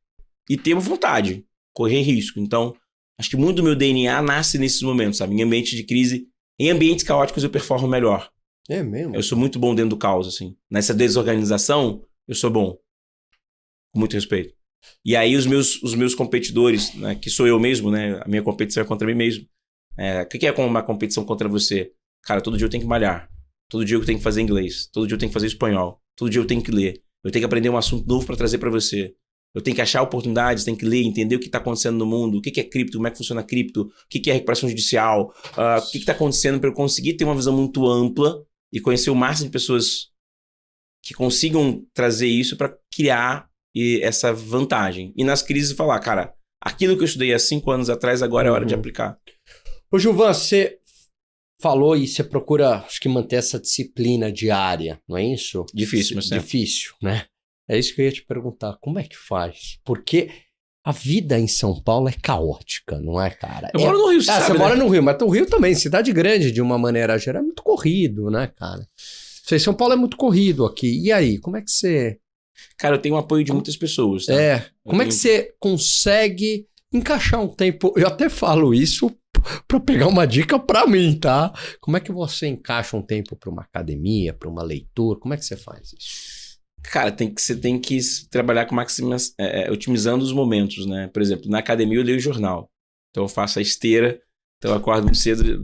E ter vontade, correr risco. Então, acho que muito do meu DNA nasce nesses momentos, sabe? Em ambiente de crise, em ambientes caóticos eu performo melhor. É mesmo? Eu sou muito bom dentro do caos, assim. Nessa desorganização, eu sou bom. Com muito respeito. E aí os meus competidores, né, que sou eu mesmo, né? A minha competição é contra mim mesmo. O que é uma competição contra você? Cara, todo dia eu tenho que malhar. Todo dia eu tenho que fazer inglês. Todo dia eu tenho que fazer espanhol. Todo dia eu tenho que ler. Eu tenho que aprender um assunto novo para trazer para você. Eu tenho que achar oportunidades, tenho que ler, entender o que está acontecendo no mundo, o que é cripto, como é que funciona a cripto, o que é recuperação judicial, o que está acontecendo para eu conseguir ter uma visão muito ampla e conhecer o máximo de pessoas que consigam trazer isso para criar essa vantagem. E nas crises falar, cara, aquilo que eu estudei há 5 anos atrás, agora é hora de aplicar. Ô, Gilvan, você falou e você procura, acho que manter essa disciplina diária, não é isso? Difícil, mas difícil, né? É isso que eu ia te perguntar. Como é que faz? Porque a vida em São Paulo é caótica, não é, cara? Eu moro no Rio, você mora no Rio, mas o Rio também, cidade grande, de uma maneira geral, é muito corrido, né, cara? São Paulo é muito corrido aqui. E aí, como é que você... Cara, eu tenho o apoio de muitas pessoas, tá? Como é que você consegue encaixar um tempo... Eu até falo isso para pegar uma dica para mim, tá? Como é que você encaixa um tempo para uma academia, para uma leitura? Como é que você faz isso? Cara, você tem que trabalhar com otimizando os momentos, né? Por exemplo, na academia eu leio o jornal. Então eu faço a esteira, então eu acordo muito cedo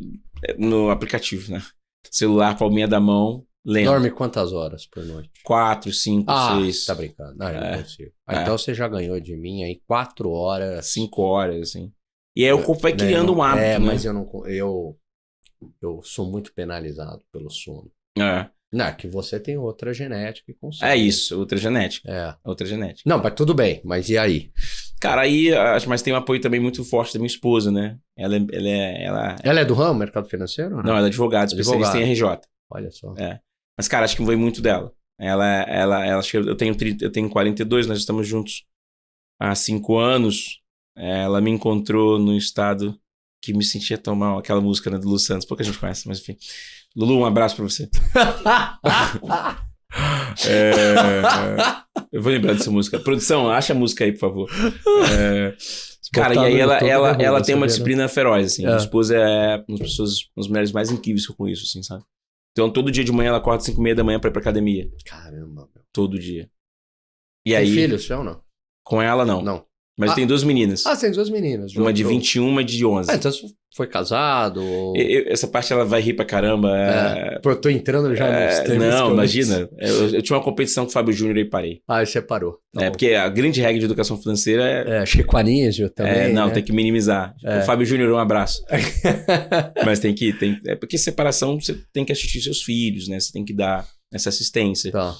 no aplicativo, né? Celular, palminha da mão, lendo. Dorme quantas horas por noite? 4, 5, 6. Tá brincando. Não, eu não consigo. Então você já ganhou de mim aí 4 horas. 5 horas, assim. E aí o corpo vai criando um hábito, né? Mas eu sou muito penalizado pelo sono. Não, que você tem outra genética e consegue. É isso, outra genética. Outra genética. Não, mas tudo bem, mas e aí? Cara, aí, mas tem um apoio também muito forte da minha esposa, né? Ela é do ramo, mercado financeiro? Não, ela é advogada, especialista em RJ. Olha só. Mas, cara, acho que veio muito dela. Ela acho que eu tenho 42, nós estamos juntos há 5 anos. Ela me encontrou no estado que me sentia tão mal, aquela música, né, do Lu Santos, pouca gente conhece, mas enfim. Lulu, um abraço pra você. Eu vou lembrar dessa música. Produção, acha a música aí, por favor. Cara, e aí ela tem uma disciplina feroz, assim. Minha esposa é uma das mulheres mais incríveis que eu conheço, assim, sabe? Então, todo dia de manhã ela acorda 5:30 da manhã pra ir pra academia. Caramba, meu. Todo dia. E tem aí, filhos, seu ou não? Com ela, não. Não. Mas tem 2 meninas. Você tem 2 meninas. Uma de 21 e uma de 11. Então você foi casado? Essa parte ela vai rir pra caramba. Pô, eu tô entrando já nos temas. Não, imagina. Eu tinha uma competição com o Fábio Júnior e parei. Aí você parou. Tá porque a grande regra de educação financeira Chico Anísio também. Não, né? tem que minimizar. O Fábio Júnior, um abraço. Mas tem porque separação você tem que assistir seus filhos, né? Você tem que dar essa assistência. Tá.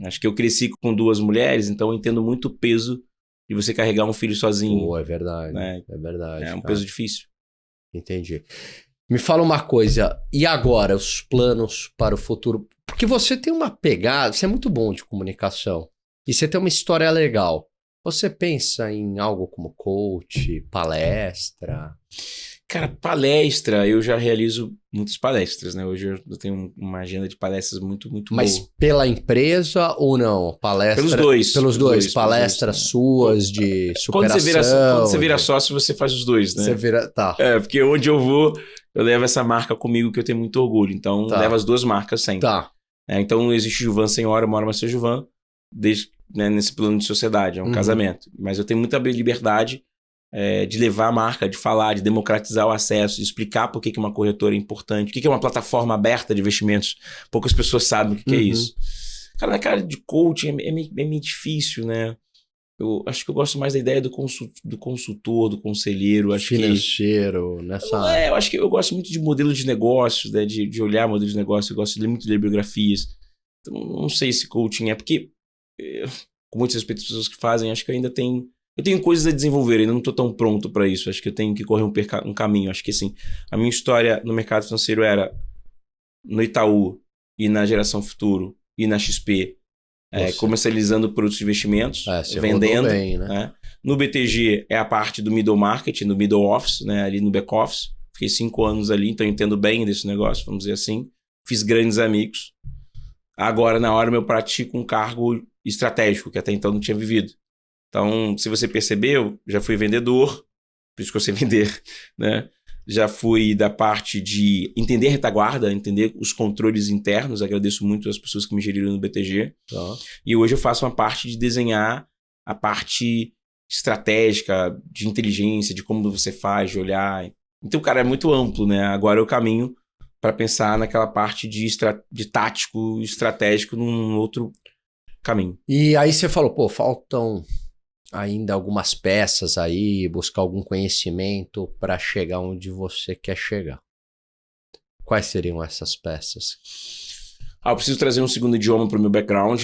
Acho que eu cresci com 2 mulheres, então eu entendo muito o peso de você carregar um filho sozinho. Pô, é verdade. Né? É verdade. É um peso difícil. Entendi. Me fala uma coisa, e agora os planos para o futuro? Porque você tem uma pegada, você é muito bom de comunicação, e você tem uma história legal. Você pensa em algo como coach, palestra? Cara, palestra, eu já realizo muitas palestras, né? Hoje eu tenho uma agenda de palestras muito, muito boa. Mas pela empresa ou não? Palestra... Pelos dois. Palestras suas de superação. Quando você vira sócio, você faz os dois, né? Você vira... Tá. Porque onde eu vou, eu levo essa marca comigo que eu tenho muito orgulho. Então, levo as 2 marcas sempre. Tá. Então, existe Gilvan Senhora, uma hora mais ser Gilvan, desde, né, nesse plano de sociedade. É um casamento. Mas eu tenho muita liberdade de levar a marca, de falar, de democratizar o acesso, de explicar por que uma corretora é importante, o que é uma plataforma aberta de investimentos. Poucas pessoas sabem o que é isso. Cara, na cara de coaching é meio difícil, né? Eu acho que eu gosto mais da ideia do consultor, do conselheiro. Acho financeiro, nessa... eu acho que eu gosto muito de modelo de negócios, né? De olhar modelo de negócio. Eu gosto de ler muito de ler biografias. Então, não sei se coaching é, porque, com muito respeito às pessoas que fazem, acho que eu tenho coisas a desenvolver, ainda não estou tão pronto para isso. Acho que eu tenho que correr um caminho. Acho que, assim, a minha história no mercado financeiro era no Itaú e na Geração Futuro e na XP, comercializando produtos de investimentos, vendendo. Bem, né? No BTG é a parte do middle market, no middle office, né? Ali no back office. Fiquei 5 anos ali, então eu entendo bem desse negócio, vamos dizer assim. Fiz grandes amigos. Agora, na hora, eu pratico um cargo estratégico, que até então não tinha vivido. Então, se você percebeu, já fui vendedor, por isso que eu sei vender, né? Já fui da parte de entender a retaguarda, entender os controles internos. Agradeço muito as pessoas que me geriram no BTG. E hoje eu faço uma parte de desenhar a parte estratégica, de inteligência, de como você faz, de olhar. Então, cara, é muito amplo, né? Agora eu caminho para pensar naquela parte de tático, estratégico, num outro caminho. E aí você falou, pô, faltam ainda algumas peças aí, buscar algum conhecimento para chegar onde você quer chegar. Quais seriam essas peças? Eu preciso trazer um segundo idioma para o meu background.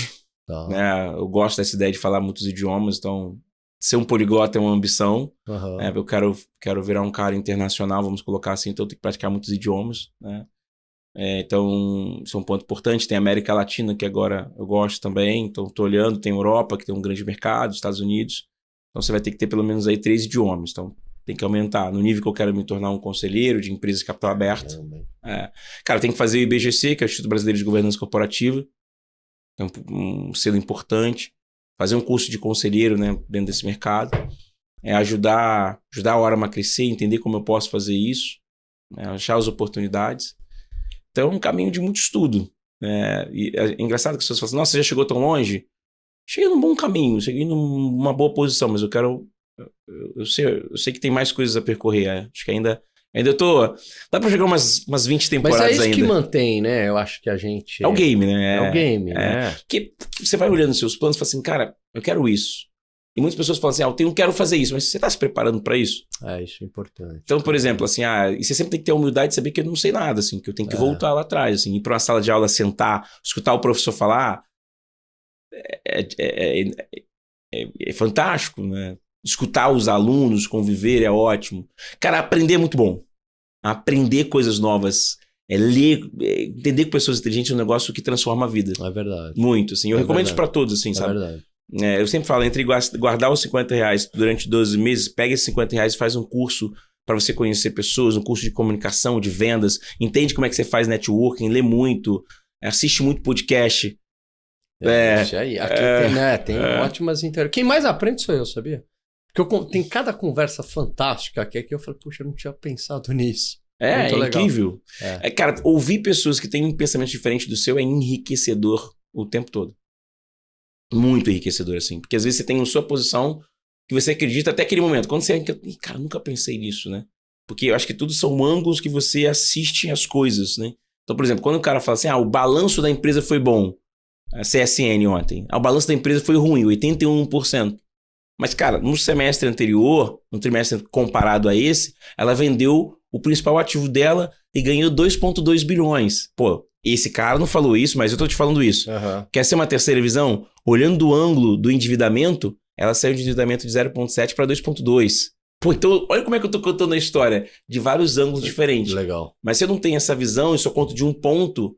Né? Eu gosto dessa ideia de falar muitos idiomas, então ser um poliglota é uma ambição. Eu quero virar um cara internacional, vamos colocar assim, então eu tenho que praticar muitos idiomas, né? Então, isso é um ponto importante. Tem a América Latina, que agora eu gosto também. Então, estou olhando. Tem a Europa, que tem um grande mercado, Estados Unidos. Então, você vai ter que ter pelo menos aí 3 idiomas. Então, tem que aumentar. No nível que eu quero me tornar um conselheiro de empresas de capital aberto. Cara, tem que fazer o IBGC, que é o Instituto Brasileiro de Governança Corporativa. É um selo importante. Fazer um curso de conselheiro, né, dentro desse mercado. Ajudar a Orama a crescer, entender como eu posso fazer isso. Achar as oportunidades. Então, é um caminho de muito estudo. E é engraçado que as pessoas falam assim, nossa, você já chegou tão longe? Cheguei num bom caminho, cheguei numa boa posição, mas eu sei que tem mais coisas a percorrer. Acho que ainda eu tô... Dá pra jogar umas 20 temporadas ainda. Mas é isso ainda. que mantém, né? Eu acho que a gente... É o game, né? É o game, né? Porque você vai olhando os seus planos e fala assim, cara, eu quero isso. E muitas pessoas falam assim, eu quero fazer isso, mas você está se preparando para isso? Isso é importante. Então, por exemplo, assim, e você sempre tem que ter a humildade de saber que eu não sei nada, assim, que eu tenho que voltar lá atrás, assim, ir para uma sala de aula, sentar, escutar o professor falar, é fantástico, né? Escutar os alunos, conviver é ótimo. Cara, aprender é muito bom. Aprender coisas novas, ler, entender com pessoas inteligentes é um negócio que transforma a vida. É verdade. Muito, assim. Eu recomendo isso para todos, assim, sabe? É verdade. Eu sempre falo, entre guardar os R$50 durante 12 meses, pega esses R$50 e faz um curso para você conhecer pessoas, um curso de comunicação, de vendas, entende como é que você faz networking, lê muito, assiste muito podcast. Isso aí. Aqui tem ótimas interações. Quem mais aprende sou eu, sabia? Porque tem cada conversa fantástica aqui que eu falei, puxa, eu não tinha pensado nisso. É incrível. Cara, ouvir pessoas que têm um pensamento diferente do seu é enriquecedor o tempo todo. Muito enriquecedor, assim. Porque às vezes você tem a sua posição que você acredita até aquele momento. Quando você... Cara, nunca pensei nisso, né? Porque eu acho que tudo são ângulos que você assiste as coisas, né? Então, por exemplo, quando o cara fala assim, o balanço da empresa foi bom. A CSN ontem. O balanço da empresa foi ruim, 81%. Mas, cara, no semestre anterior, no trimestre comparado a esse, ela vendeu o principal ativo dela e ganhou 2,2 bilhões. Pô, esse cara não falou isso, mas eu tô te falando isso. Quer ser uma terceira visão? Olhando do ângulo do endividamento, ela saiu de endividamento de 0,7 para 2,2. Pô, então olha como é que eu tô contando a história. De vários ângulos diferentes. Legal. Mas se eu não tenho essa visão e só conto de um ponto,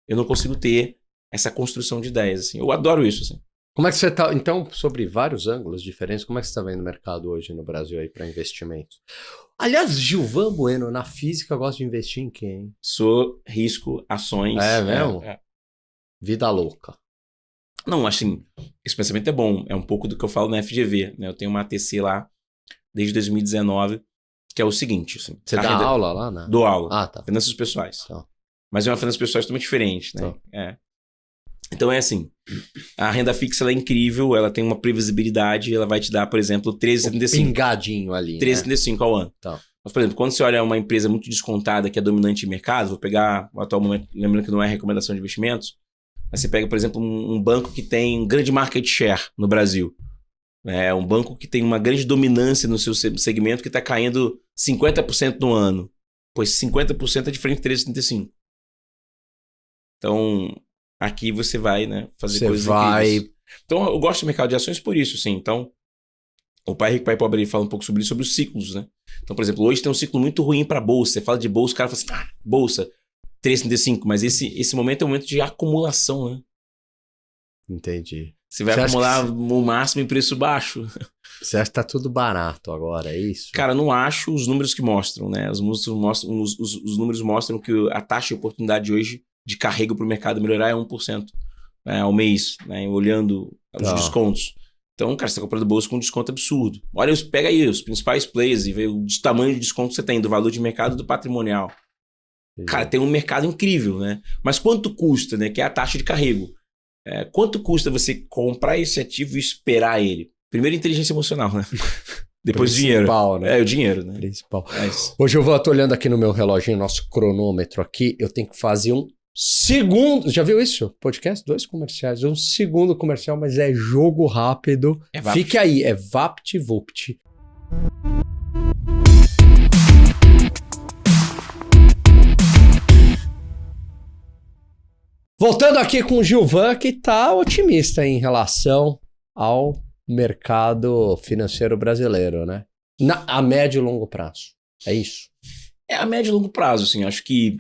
eu não consigo ter essa construção de ideias. Assim. Eu adoro isso. Assim. Como é que você tá... Então, sobre vários ângulos diferentes, como é que você está vendo o mercado hoje no Brasil aí para investimentos? Aliás, Gilvan Bueno, na física, gosta de investir em quem? Sou risco, ações. É mesmo? Vida louca. Não, assim, esse pensamento é bom. É um pouco do que eu falo na FGV. Né? Eu tenho uma ATC lá desde 2019, que é o seguinte. Assim, você dá aula lá, né? Dou aula. Tá. Finanças pessoais. Tá. Mas é uma finanças pessoais totalmente diferente, né? Tá. Então é assim, a renda fixa ela é incrível, ela tem uma previsibilidade, ela vai te dar, por exemplo, 13,75. Pingadinho ali, 13,75 ao ano. Tá. Mas, por exemplo, quando você olha uma empresa muito descontada que é dominante em mercado, vou pegar o atual momento, lembrando que não é recomendação de investimentos, mas você pega, por exemplo, um banco que tem um grande market share no Brasil. É um banco que tem uma grande dominância no seu segmento que está caindo 50% no ano. Pois 50% é diferente de 13,75. Então, aqui você vai, né, fazer Você coisas vai... incríveis. Então, eu gosto do mercado de ações por isso, sim. Então, o Pai Rico, Pai Pobre ele fala um pouco sobre isso, sobre os ciclos, né? Então, por exemplo, hoje tem um ciclo muito ruim para bolsa. Você fala de bolsa, o cara fala assim, bolsa, 3,35. Mas esse momento é um momento de acumulação, né? Entendi. Você vai acumular o máximo em preço baixo. Você acha que tá tudo barato agora, é isso? Cara, não acho os números que mostram, né? Os números mostram que a taxa de oportunidade hoje de carrego para o mercado melhorar é 1%, né, ao mês, né? Olhando os descontos. Então, cara, você está comprando bolsa com um desconto absurdo. Olha, pega aí os principais players e vê o tamanho de desconto que você tem, do valor de mercado e do patrimonial. Cara, tem um mercado incrível, né? Mas quanto custa, né? Que é a taxa de carrego. Quanto custa você comprar esse ativo e esperar ele? Primeiro, inteligência emocional, né? Depois dinheiro. Né? O dinheiro, né? Principal. Hoje eu tô olhando aqui no meu reloginho, nosso cronômetro aqui, eu tenho que fazer um segundo... Já viu isso? Podcast? 2 comerciais. Um segundo comercial, mas é jogo rápido. Fique aí, é VaptVupt. Voltando aqui com o Gilvan, que tá otimista em relação ao mercado financeiro brasileiro, né? A médio e longo prazo. É isso? A médio e longo prazo, assim. Acho que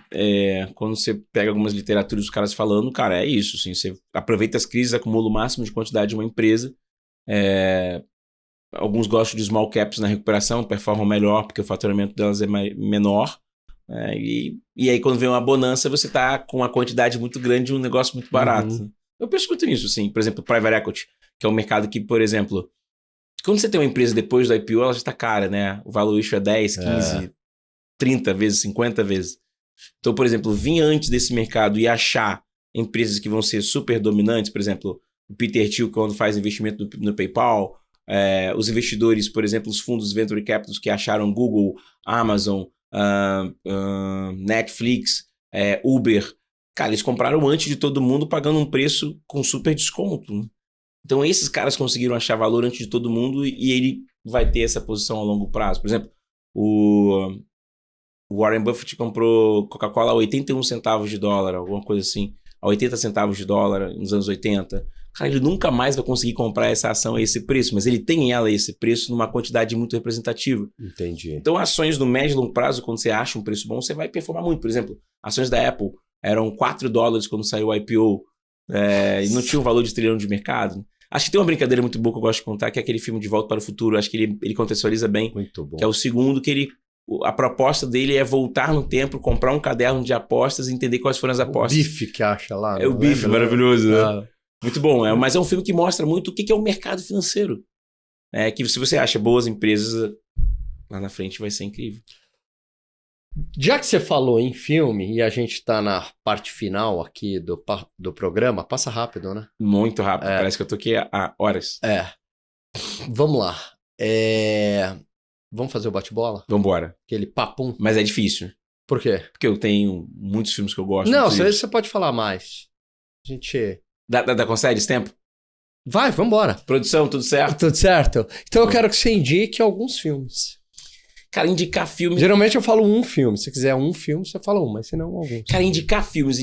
quando você pega algumas literaturas dos caras falando, cara, é isso, assim. Você aproveita as crises, acumula o máximo de quantidade de uma empresa. Alguns gostam de small caps na recuperação, performam melhor porque o faturamento delas é menor. E aí, quando vem uma bonança, você tá com uma quantidade muito grande de um negócio muito barato. Uhum. Eu penso muito nisso, assim. Por exemplo, private equity, que é um mercado que, por exemplo, quando você tem uma empresa depois do IPO, ela já está cara, né? O valuation é 10, 15, 30 vezes, 50 vezes. Então, por exemplo, vir antes desse mercado e achar empresas que vão ser super dominantes, por exemplo, o Peter Thiel, quando faz investimento no PayPal, os investidores, por exemplo, os fundos Venture Capitals que acharam Google, Amazon, Netflix, Uber, cara, eles compraram antes de todo mundo pagando um preço com super desconto, né? Então esses caras conseguiram achar valor antes de todo mundo e ele vai ter essa posição a longo prazo. Por exemplo, o Warren Buffett comprou Coca-Cola a 81 centavos de dólar, alguma coisa assim, a 80 centavos de dólar nos anos 80. Cara, ele nunca mais vai conseguir comprar essa ação a esse preço, mas ele tem ela a esse preço numa quantidade muito representativa. Entendi. Então, ações no médio e longo prazo, quando você acha um preço bom, você vai performar muito. Por exemplo, ações da Apple eram $4 quando saiu o IPO e não tinha um valor de trilhão de mercado. Acho que tem uma brincadeira muito boa que eu gosto de contar, que é aquele filme De Volta para o Futuro. Acho que ele contextualiza bem. Muito bom. Que é o segundo, que a proposta dele é voltar no tempo, comprar um caderno de apostas e entender quais foram as apostas. O Bife que acha lá. O Bife, maravilhoso, né? Muito bom, mas é um filme que mostra muito o que é o mercado financeiro. Que se você acha boas empresas, lá na frente vai ser incrível. Já que você falou em filme e a gente tá na parte final aqui do programa, passa rápido, né? Muito rápido, parece que eu tô aqui há horas. Vamos lá. Vamos fazer o bate-bola? Vambora. Aquele papum. Mas é difícil. Por quê? Porque eu tenho muitos filmes que eu gosto. Não, você pode falar mais. A gente... Consegue esse tempo? Vai, vambora. Produção, tudo certo? Tudo certo. Então eu quero que você indique alguns filmes. Cara, indicar filmes... Geralmente eu falo um filme. Se quiser um filme, você fala um, mas se não, alguns. Cara, indicar filmes.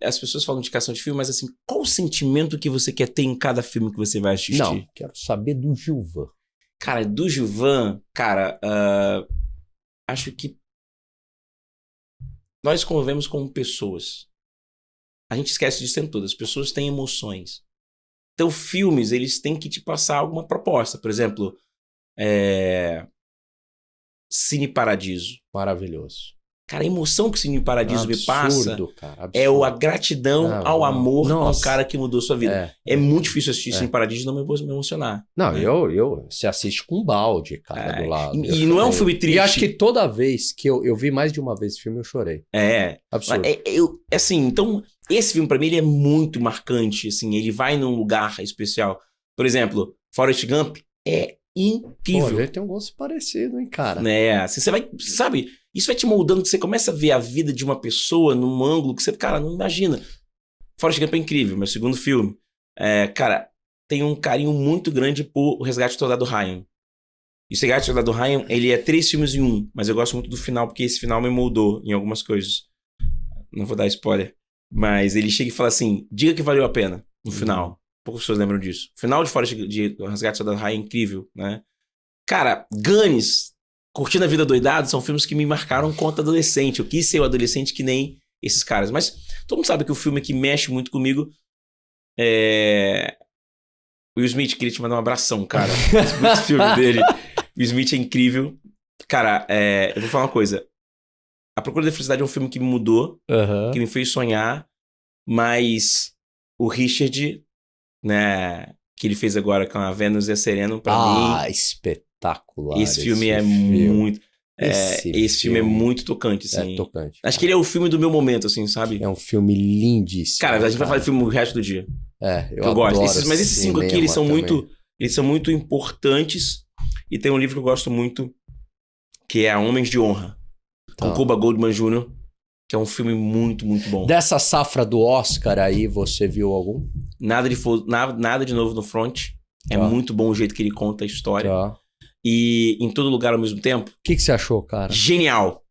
As pessoas falam indicação de filme, mas assim, qual o sentimento que você quer ter em cada filme que você vai assistir? Não, quero saber do Gilvan. Cara, do Gilvan, acho que nós convivemos com pessoas. A gente esquece disso em todas. As pessoas têm emoções. Então, filmes, eles têm que te passar alguma proposta. Por exemplo, Cine Paradiso. Maravilhoso. Cara, a emoção que o Cine Paradiso me passa cara, absurdo. é a gratidão ao amor ao cara que mudou sua vida. É muito difícil assistir Cine Paradiso e não me emocionar. Não, você assiste com um balde, cara, do lado. E não é um filme triste. E acho que toda vez que eu vi mais de uma vez esse filme, eu chorei. Absurdo. Assim, então, esse filme pra mim ele é muito marcante, assim, ele vai num lugar especial. Por exemplo, Forrest Gump é incrível. Pô, ele tem um gosto parecido, hein, cara? Assim, você vai, sabe, isso vai te moldando, que você começa a ver a vida de uma pessoa num ângulo que você, cara, não imagina. Forrest Gump é incrível, meu segundo filme. Cara, tem um carinho muito grande por O Resgate do Soldado Ryan. E O Resgate do Soldado Ryan, ele é 3 filmes em um, mas eu gosto muito do final, porque esse final me moldou em algumas coisas. Não vou dar spoiler. Mas ele chega e fala assim, diga que valeu a pena, no final. Poucas pessoas lembram disso. O final de O Resgate do Soldado Ryan é incrível, né? Cara, Goonies, Curtindo a Vida Doidado, são filmes que me marcaram enquanto adolescente. Eu quis ser o adolescente que nem esses caras. Mas todo mundo sabe que o filme que mexe muito comigo é... Will Smith, queria te mandar um abração, cara. Muito filme dele. Will Smith é incrível. Cara, eu vou falar uma coisa. A Procura da Felicidade é um filme que me mudou, que me fez sonhar, mas o Richard, né, que ele fez agora com a Venus e a Serena, pra mim... espetacular. Esse filme é muito... Esse filme é muito tocante, assim. É tocante. Acho que ele é o filme do meu momento, assim, sabe? É um filme lindíssimo. Cara, a gente vai falar de filme o resto do dia. Eu gosto. Mas esses 5 aqui, eles são muito importantes. E tem um livro que eu gosto muito, que é Homens de Honra, com Cuba Gooding Jr., que é um filme muito, muito bom. Dessa safra do Oscar aí, você viu algum? Nada de novo no front. É muito bom o jeito que ele conta a história. E Em Todo Lugar ao Mesmo Tempo. O que você achou, cara? Genial.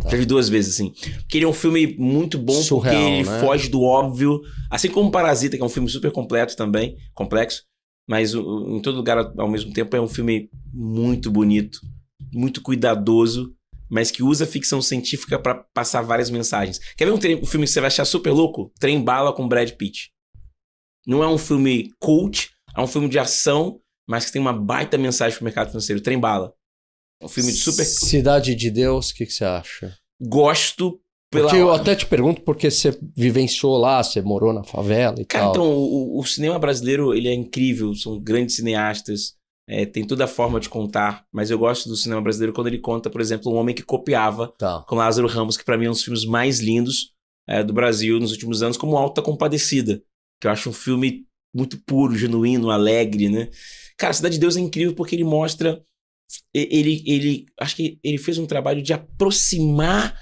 Já vi 2 vezes, assim. Porque ele é um filme muito bom, surreal, porque ele foge do óbvio. Assim como Parasita, que é um filme super completo também, complexo. Mas Em Todo Lugar ao Mesmo Tempo é um filme muito bonito, muito cuidadoso, mas que usa ficção científica pra passar várias mensagens. Quer ver um filme que você vai achar super louco? Trem Bala com Brad Pitt. Não é um filme cult, é um filme de ação, mas que tem uma baita mensagem pro mercado financeiro. Trem Bala. É um filme de super... Cidade de Deus, o que você acha? Gosto Porque eu até te pergunto porque você vivenciou lá, você morou na favela e cara, tal. Então, o cinema brasileiro, ele é incrível, são grandes cineastas, tem toda a forma de contar, mas eu gosto do cinema brasileiro quando ele conta, por exemplo, Um Homem que Copiava, com Lázaro Ramos, que pra mim é um dos filmes mais lindos do Brasil nos últimos anos, como Auto da Compadecida, que eu acho um filme muito puro, genuíno, alegre, né? Cara, Cidade de Deus é incrível porque ele mostra... Acho que ele fez um trabalho de aproximar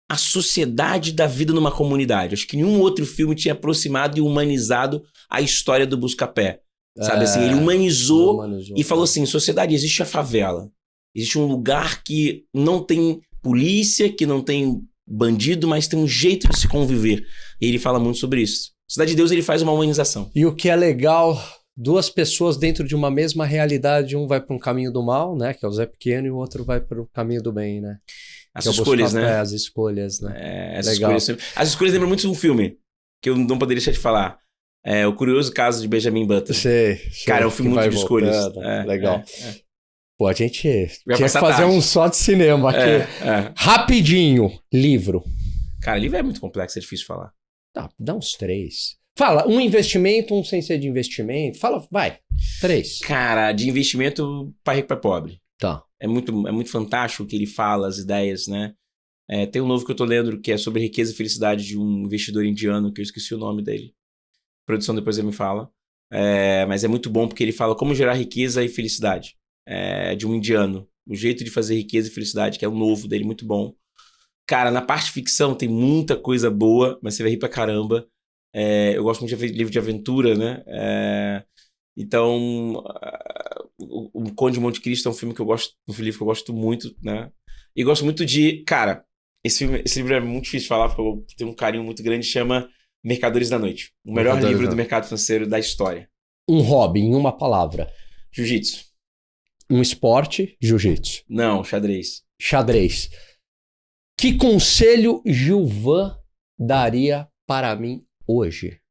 a sociedade da vida numa comunidade. Acho que nenhum outro filme tinha aproximado e humanizado a história do Buscapé. Sabe assim, ele humanizou e falou assim, sociedade, existe a favela. Existe um lugar que não tem polícia, que não tem bandido, mas tem um jeito de se conviver. E ele fala muito sobre isso. Cidade de Deus, ele faz uma humanização. E o que é legal... 2 pessoas dentro de uma mesma realidade, um vai para um caminho do mal, né, que é o Zé Pequeno, e o outro vai para o caminho do bem, né? As escolhas, né? As escolhas, né? As escolhas lembram muito de um filme, que eu não poderia deixar de falar. O Curioso Caso de Benjamin Button. Sei. Cara, é um filme muito de escolhas. Legal. Pô, a gente tinha que fazer um só de cinema aqui. Rapidinho, livro. Cara, livro é muito complexo, é difícil de falar. Dá uns 3. Fala, um investimento, um sem ser de investimento. Fala, vai, 3. Cara, de investimento, Pai Rico, Pai Pobre. É muito fantástico o que ele fala, as ideias, né? Tem um novo que eu tô lendo, que é sobre riqueza e felicidade de um investidor indiano, que eu esqueci o nome dele. A produção depois ele me fala. Mas é muito bom porque ele fala como gerar riqueza e felicidade. De um indiano. O jeito de fazer riqueza e felicidade, que é o novo dele, muito bom. Cara, na parte de ficção tem muita coisa boa, mas você vai rir pra caramba. Eu gosto muito de livro de aventura, né? Então, o Conde de Monte Cristo é um filme que eu gosto, livro que eu gosto muito, né? E gosto muito de... Cara, esse livro é muito difícil de falar, porque eu tenho um carinho muito grande, chama Mercadores da Noite. O melhor livro do mercado financeiro da história. Um hobby, em uma palavra. Jiu-jitsu. Um esporte, jiu-jitsu. Não, xadrez. Xadrez. Que conselho Gilvan daria para mim hoje?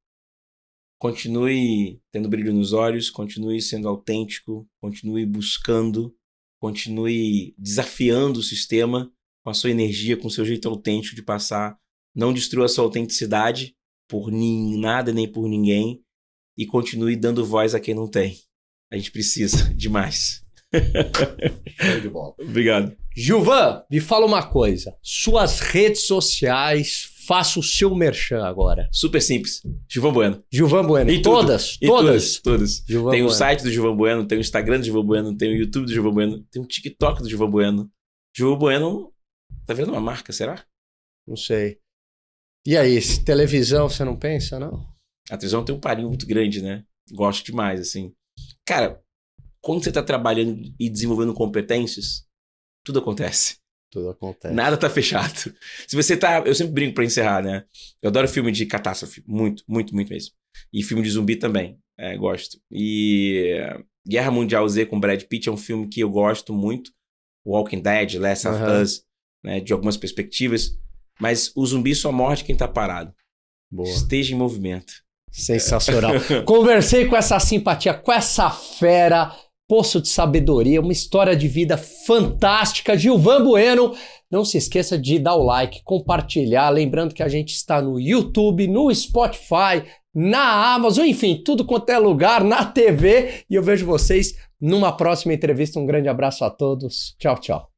Continue tendo brilho nos olhos, continue sendo autêntico, continue buscando, continue desafiando o sistema, com a sua energia, com o seu jeito autêntico de passar. Não destrua a sua autenticidade por nada nem por ninguém e continue dando voz a quem não tem. A gente precisa demais. Show de bola. Obrigado. Gilvan, me fala uma coisa. Suas redes sociais, faça o seu merchan agora. Super simples. Gilvan Bueno. Gilvan Bueno. Em Todas? Em Todas? Todas. Gilvan Tem o Bueno. site do Gilvan Bueno, tem o Instagram do Gilvan Bueno, tem o YouTube do Gilvan Bueno, tem o TikTok do Gilvan Bueno. Gilvan Bueno, tá vendo uma marca, será? Não sei. E aí, televisão, você não pensa, não? A televisão tem um carinho muito grande, né? Gosto demais, assim. Cara, quando você tá trabalhando e desenvolvendo competências, tudo acontece. Tudo acontece. Nada tá fechado. Se você tá... Eu sempre brinco pra encerrar, né? Eu adoro filme de catástrofe. Muito, muito, muito mesmo. E filme de zumbi também. Gosto. E Guerra Mundial Z com Brad Pitt é um filme que eu gosto muito. Walking Dead, Last of Us, né? De algumas perspectivas. Mas o zumbi só morre quem tá parado. Boa. Esteja em movimento. Sensacional. Conversei com essa simpatia, com essa fera, poço de sabedoria, uma história de vida fantástica. Gilvan Bueno. Não se esqueça de dar o like, compartilhar. Lembrando que a gente está no YouTube, no Spotify, na Amazon, enfim, tudo quanto é lugar, na TV. E eu vejo vocês numa próxima entrevista. Um grande abraço a todos. Tchau, tchau.